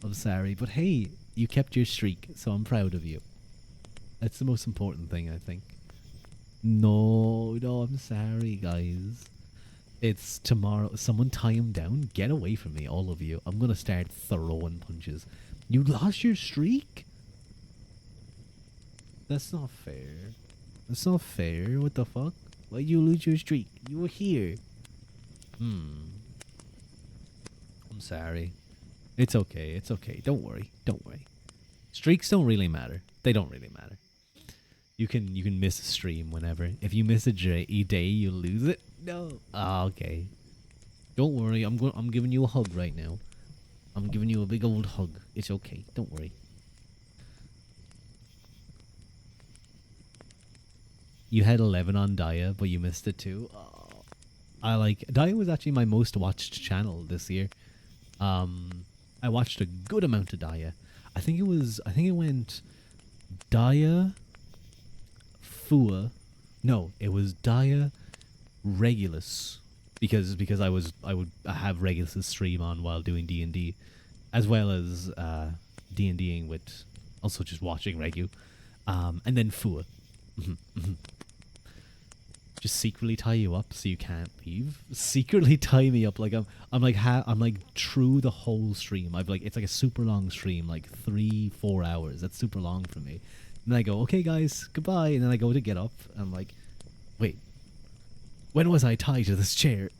I'm sorry, but hey, you kept your streak, so I'm proud of you. That's the most important thing, I think. No, I'm sorry, guys. It's tomorrow. Someone tie him down. Get away from me, all of you. I'm gonna start throwing punches. You lost your streak? That's not fair. That's not fair. What the fuck? Why'd you lose your streak? You were here. I'm sorry. It's okay. Don't worry. Streaks don't really matter. They don't really matter. You can miss a stream whenever. If you miss a day, you lose it. No. Okay. Don't worry. I'm giving you a hug right now. I'm giving you a big old hug. It's okay. Don't worry. You had 11 on Daya, but you missed it too. Daya was actually my most watched channel this year. I watched a good amount of Daya. I think it went Daya, Fua. No, it was Daya, Regulus, because I would have Regulus' stream on while doing D&D, as well as D&Ding with also just watching Regu, and then Fua. Just secretly tie you up so you can't leave. Secretly tie me up like I'm like through the whole stream. It's like a super long stream, like 3-4 hours. That's super long for me. And I go, okay guys, goodbye. And then I go to get up. I'm like, wait, when was I tied to this chair?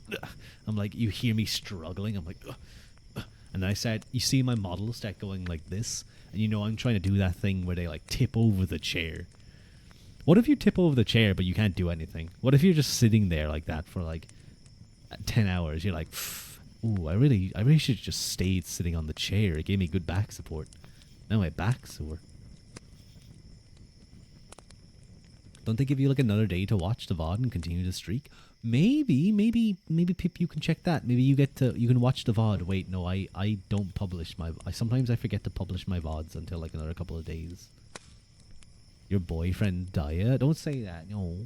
I'm like, you hear me struggling. I'm like, and then I said, you see my model start going like this, and you know I'm trying to do that thing where they like tip over the chair. What if you tip over the chair but you can't do anything? What if you're just sitting there like that for like 10 hours? You're like, ooh, I really should have just stayed sitting on the chair. It gave me good back support. Now my back's sore. Don't they give you like another day to watch the VOD and continue the streak? Maybe Pip, you can check that. Maybe you can watch the VOD. Wait, no, I don't publish sometimes I forget to publish my VODs until like another couple of days. Your boyfriend Daya? Don't say that, no.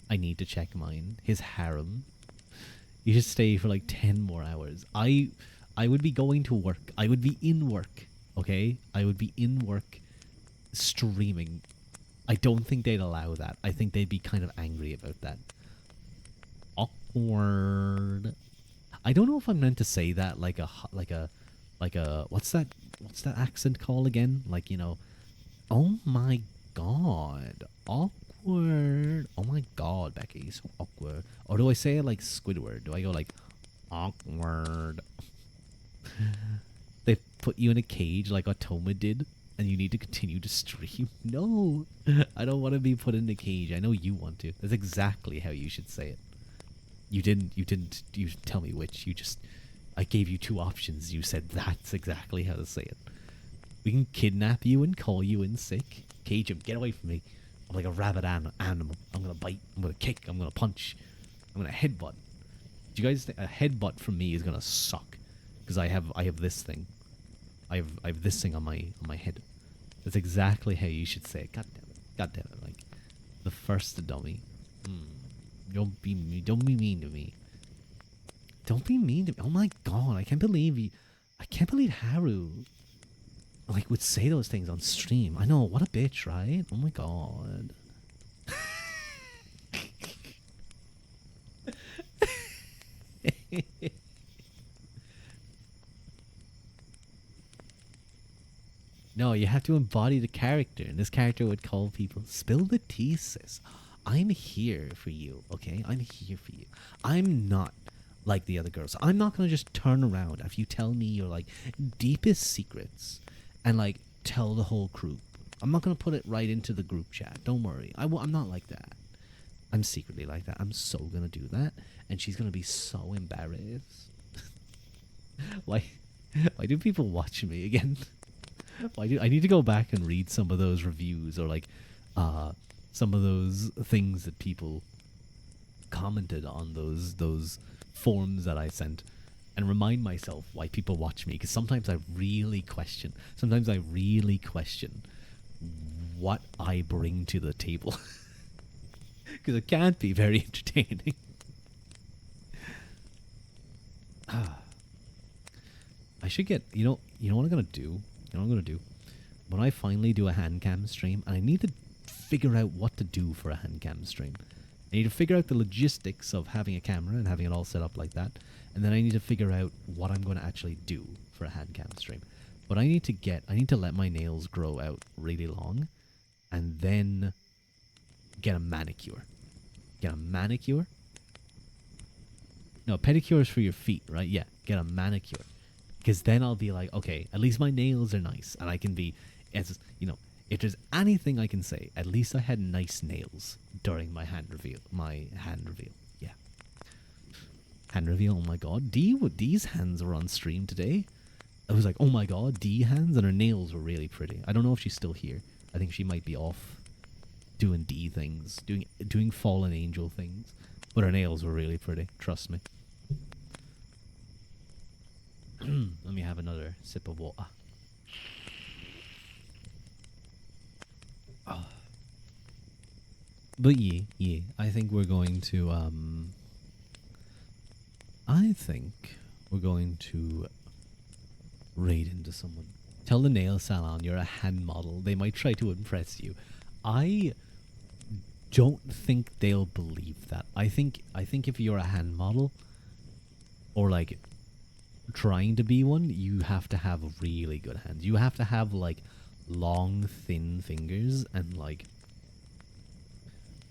I need to check mine. His harem. You should stay for like 10 more hours. I would be going to work. I would be in work, okay? I would be in work streaming. I don't think they'd allow that. I think they'd be kind of angry about that. Awkward. I don't know if I'm meant to say that like a what's that accent called again? Like, you know, oh my god, awkward. Oh my god, Becky, so awkward. Or do I say it like Squidward? Do I go like awkward? They put you in a cage like Otoma did, and you need to continue to stream. No, I don't want to be put in a cage. I know you want to. That's exactly how you should say it. You didn't. You didn't. You didn't tell me which. You just. I gave you two options. You said that's exactly how to say it. We can kidnap you and call you in sick. Cage him. Get away from me. I'm like a rabid animal. I'm gonna bite. I'm gonna kick. I'm gonna punch. I'm gonna headbutt. Do you guys think a headbutt from me is gonna suck? Because I have this thing. I have this thing on my head. That's exactly how you should say it. God damn it. God damn it. Like the first dummy. Don't be mean to me. Don't be mean to me. Oh my god, I can't believe you. I can't believe Haru like would say those things on stream. I know, what a bitch, right? Oh my god. No, you have to embody the character, and this character would call people, spill the tea, sis. I'm here for you, okay? I'm here for you. I'm not like the other girls. I'm not gonna just turn around if you tell me your like deepest secrets and like tell the whole group. I'm not gonna put it right into the group chat. Don't worry. I'm not like that. I'm secretly like that. I'm so gonna do that, and she's gonna be so embarrassed. Why do people watch me again? I need to go back and read some of those reviews or like some of those things that people commented on those forums that I sent and remind myself why people watch me, because sometimes I really question what I bring to the table, because it can't be very entertaining. I should get, you know what I'm gonna do? You know what I'm gonna do? When I finally do a hand cam stream, and I need to figure out what to do for a hand cam stream. I need to figure out the logistics of having a camera and having it all set up like that, and then I need to figure out what I'm going to actually do for a hand cam stream. But I need to let my nails grow out really long, and then get a manicure. Get a manicure? No, pedicure is for your feet, right? Yeah, get a manicure. Because then I'll be like, okay, at least my nails are nice, and I can be, as you know, if there's anything I can say, at least I had nice nails during my hand reveal. Yeah. Hand reveal, oh my god. D's hands were on stream today. I was like, oh my god, D hands, and her nails were really pretty. I don't know if she's still here. I think she might be off doing D things, doing fallen angel things. But her nails were really pretty, trust me. Let me have another sip of water. Oh. But yeah, I think we're going to raid into someone. Tell the nail salon you're a hand model. They might try to impress you. I don't think they'll believe that. I think if you're a hand model, or like trying to be one, you have to have really good hands. You have to have like long, thin fingers, and like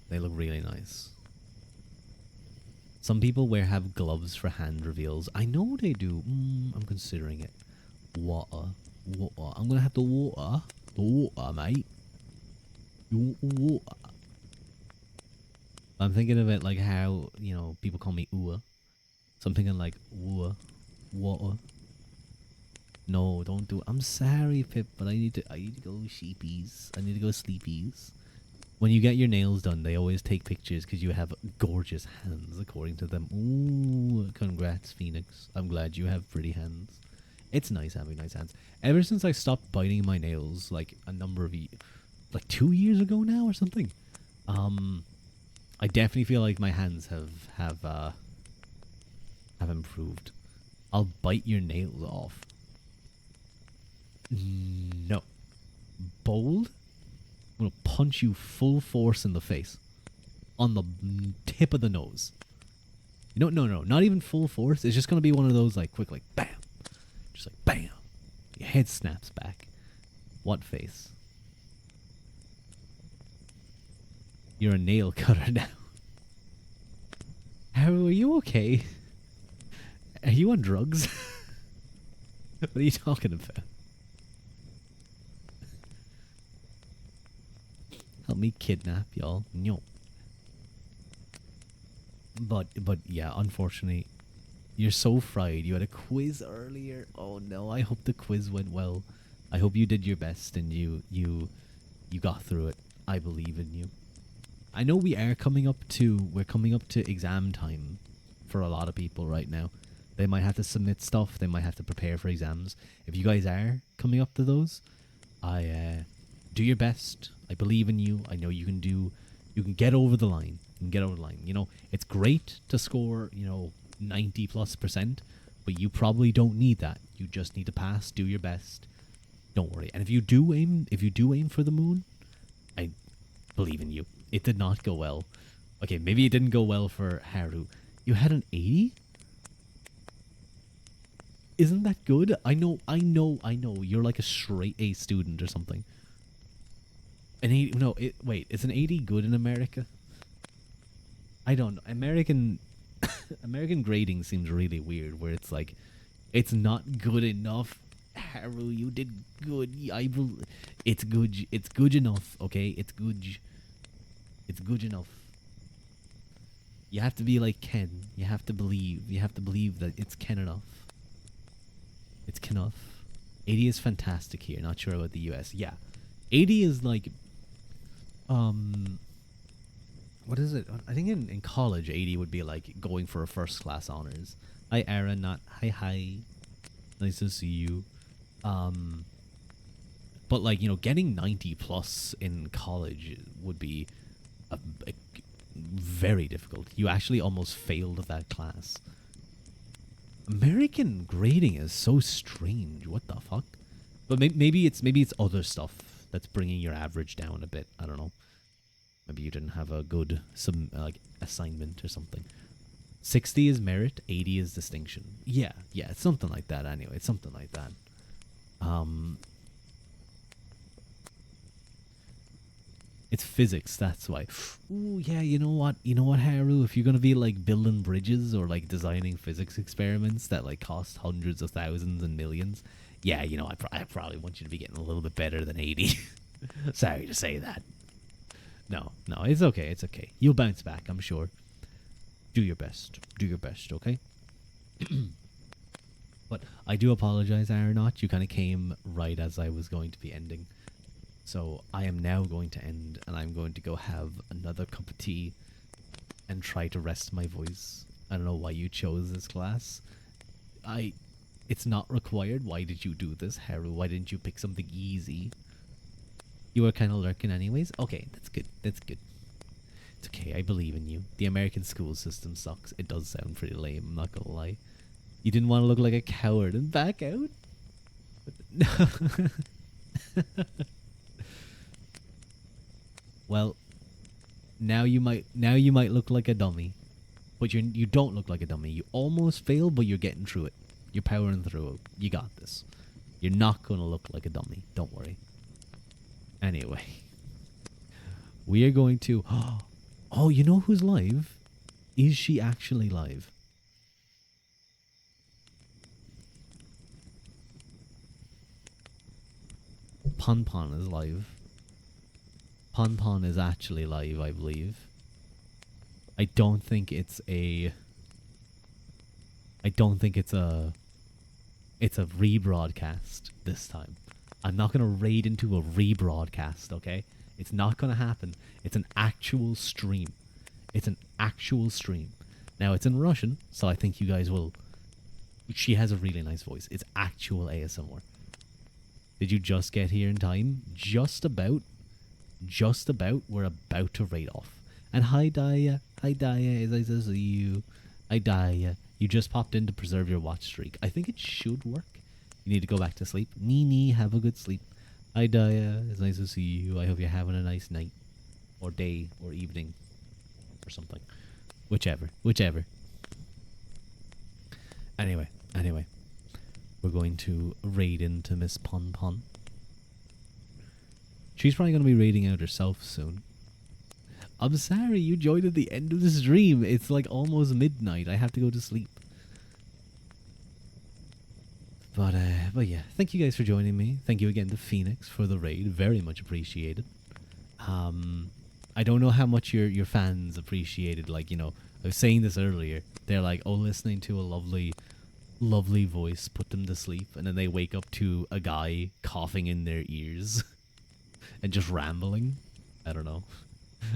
they look really nice. Some people have gloves for hand reveals. I know they do. I'm considering it. Water. I'm gonna have the water, mate. Water. I'm thinking of it like how, you know, people call me Ua. So I'm thinking like Ua, water. No, don't do it. I'm sorry, Pip, but I need to go sheepies. I need to go sleepies. When you get your nails done, they always take pictures because you have gorgeous hands, according to them. Ooh, congrats, Phoenix. I'm glad you have pretty hands. It's nice having nice hands. Ever since I stopped biting my nails, like a number of like 2 years ago now or something, I definitely feel like my hands have improved. I'll bite your nails off. No. Bold? I'm gonna punch you full force in the face. On the tip of the nose. No, not even full force. It's just gonna be one of those like quick, like bam. Just like bam. Your head snaps back. What face? You're a nail cutter now. Haru, are you okay? Are you on drugs? What are you talking about? Help me kidnap y'all. No. But yeah, unfortunately, you're so fried. You had a quiz earlier. Oh no, I hope the quiz went well. I hope you did your best and you got through it. I believe in you. I know we're coming up to exam time for a lot of people right now. They might have to submit stuff, they might have to prepare for exams. If you guys are coming up to those, I do your best. I believe in you. I know you can get over the line. You can get over the line. You know, it's great to score, 90+%, but you probably don't need that. You just need to pass, do your best. Don't worry. And if you do aim for the moon, I believe in you. It did not go well. Okay, maybe it didn't go well for Haru. You had an 80? Isn't that good? I know. You're like a straight A student or something. An 80, no, wait, is an 80 good in America? I don't know. American grading seems really weird where it's like, it's not good enough. Haru, you did good. It's good. It's good enough, okay? It's good. It's good enough. You have to be like Ken. You have to believe. You have to believe that it's Ken enough. It's Ken enough. 80 is fantastic here. Not sure about the US. Yeah. 80 is like, what is it? I think in college, 80 would be like going for a first class honors. Hi, Aaron. Not hi. Nice to see you. But like, getting 90 plus in college would be a very difficult. You actually almost failed that class. American grading is so strange. What the fuck? But maybe it's other stuff that's bringing your average down a bit. I don't know. Maybe you didn't have a good assignment or something. 60 is merit, 80 is distinction. Yeah, it's something like that anyway. It's something like that. It's physics, that's why. Ooh, yeah, you know what, Haru? If you're gonna be like building bridges or like designing physics experiments that like cost hundreds of thousands and millions, yeah, I probably want you to be getting a little bit better than 80. Sorry to say that. No, it's okay, it's okay. You'll bounce back, I'm sure. Do your best, okay? But I do apologize, Aeronaut. You kind of came right as I was going to be ending. So I am now going to end, and I'm going to go have another cup of tea and try to rest my voice. I don't know why you chose this class. It's not required. Why did you do this, Haru? Why didn't you pick something easy? You were kind of lurking anyways? Okay, that's good. It's okay, I believe in you. The American school system sucks. It does sound pretty lame, I'm not gonna lie. You didn't want to look like a coward and back out? No. Well, now you might look like a dummy. But you don't look like a dummy. You almost failed, but you're getting through it. You're powering through it. You got this. You're not going to look like a dummy. Don't worry. Anyway. We are going to... Oh, you know who's live? Is she actually live? Pon is live. Pon is actually live, I believe. I don't think it's a rebroadcast this time. I'm not going to raid into a rebroadcast, okay? It's not going to happen. It's an actual stream. Now, it's in Russian, so I think you guys will... She has a really nice voice. It's actual ASMR. Did you just get here in time? Just about. We're about to raid off. And hi, Daya. It's nice to see you. Hi, Daya. You just popped in to preserve your watch streak. I think it should work. You need to go back to sleep. Nee, have a good sleep. Hi, Daya. It's nice to see you. I hope you're having a nice night. Or day. Or evening. Or something. Whichever. Anyway. We're going to raid into Miss Pon. She's probably going to be raiding out herself soon. I'm sorry you joined at the end of the stream. It's like almost midnight. I have to go to sleep. But yeah, thank you guys for joining me. Thank you again to Phoenix for the raid. Very much appreciated. I don't know how much your fans appreciated, like, I was saying this earlier. They're like, oh, listening to a lovely voice put them to sleep, and then they wake up to a guy coughing in their ears and just rambling. I don't know.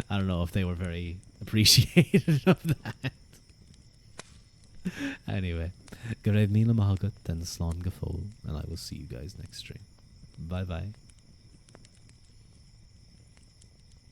I don't know if they were very appreciative of that. Anyway, Garev Mila Mahagut and Slán Gafol, and I will see you guys next stream. Bye bye.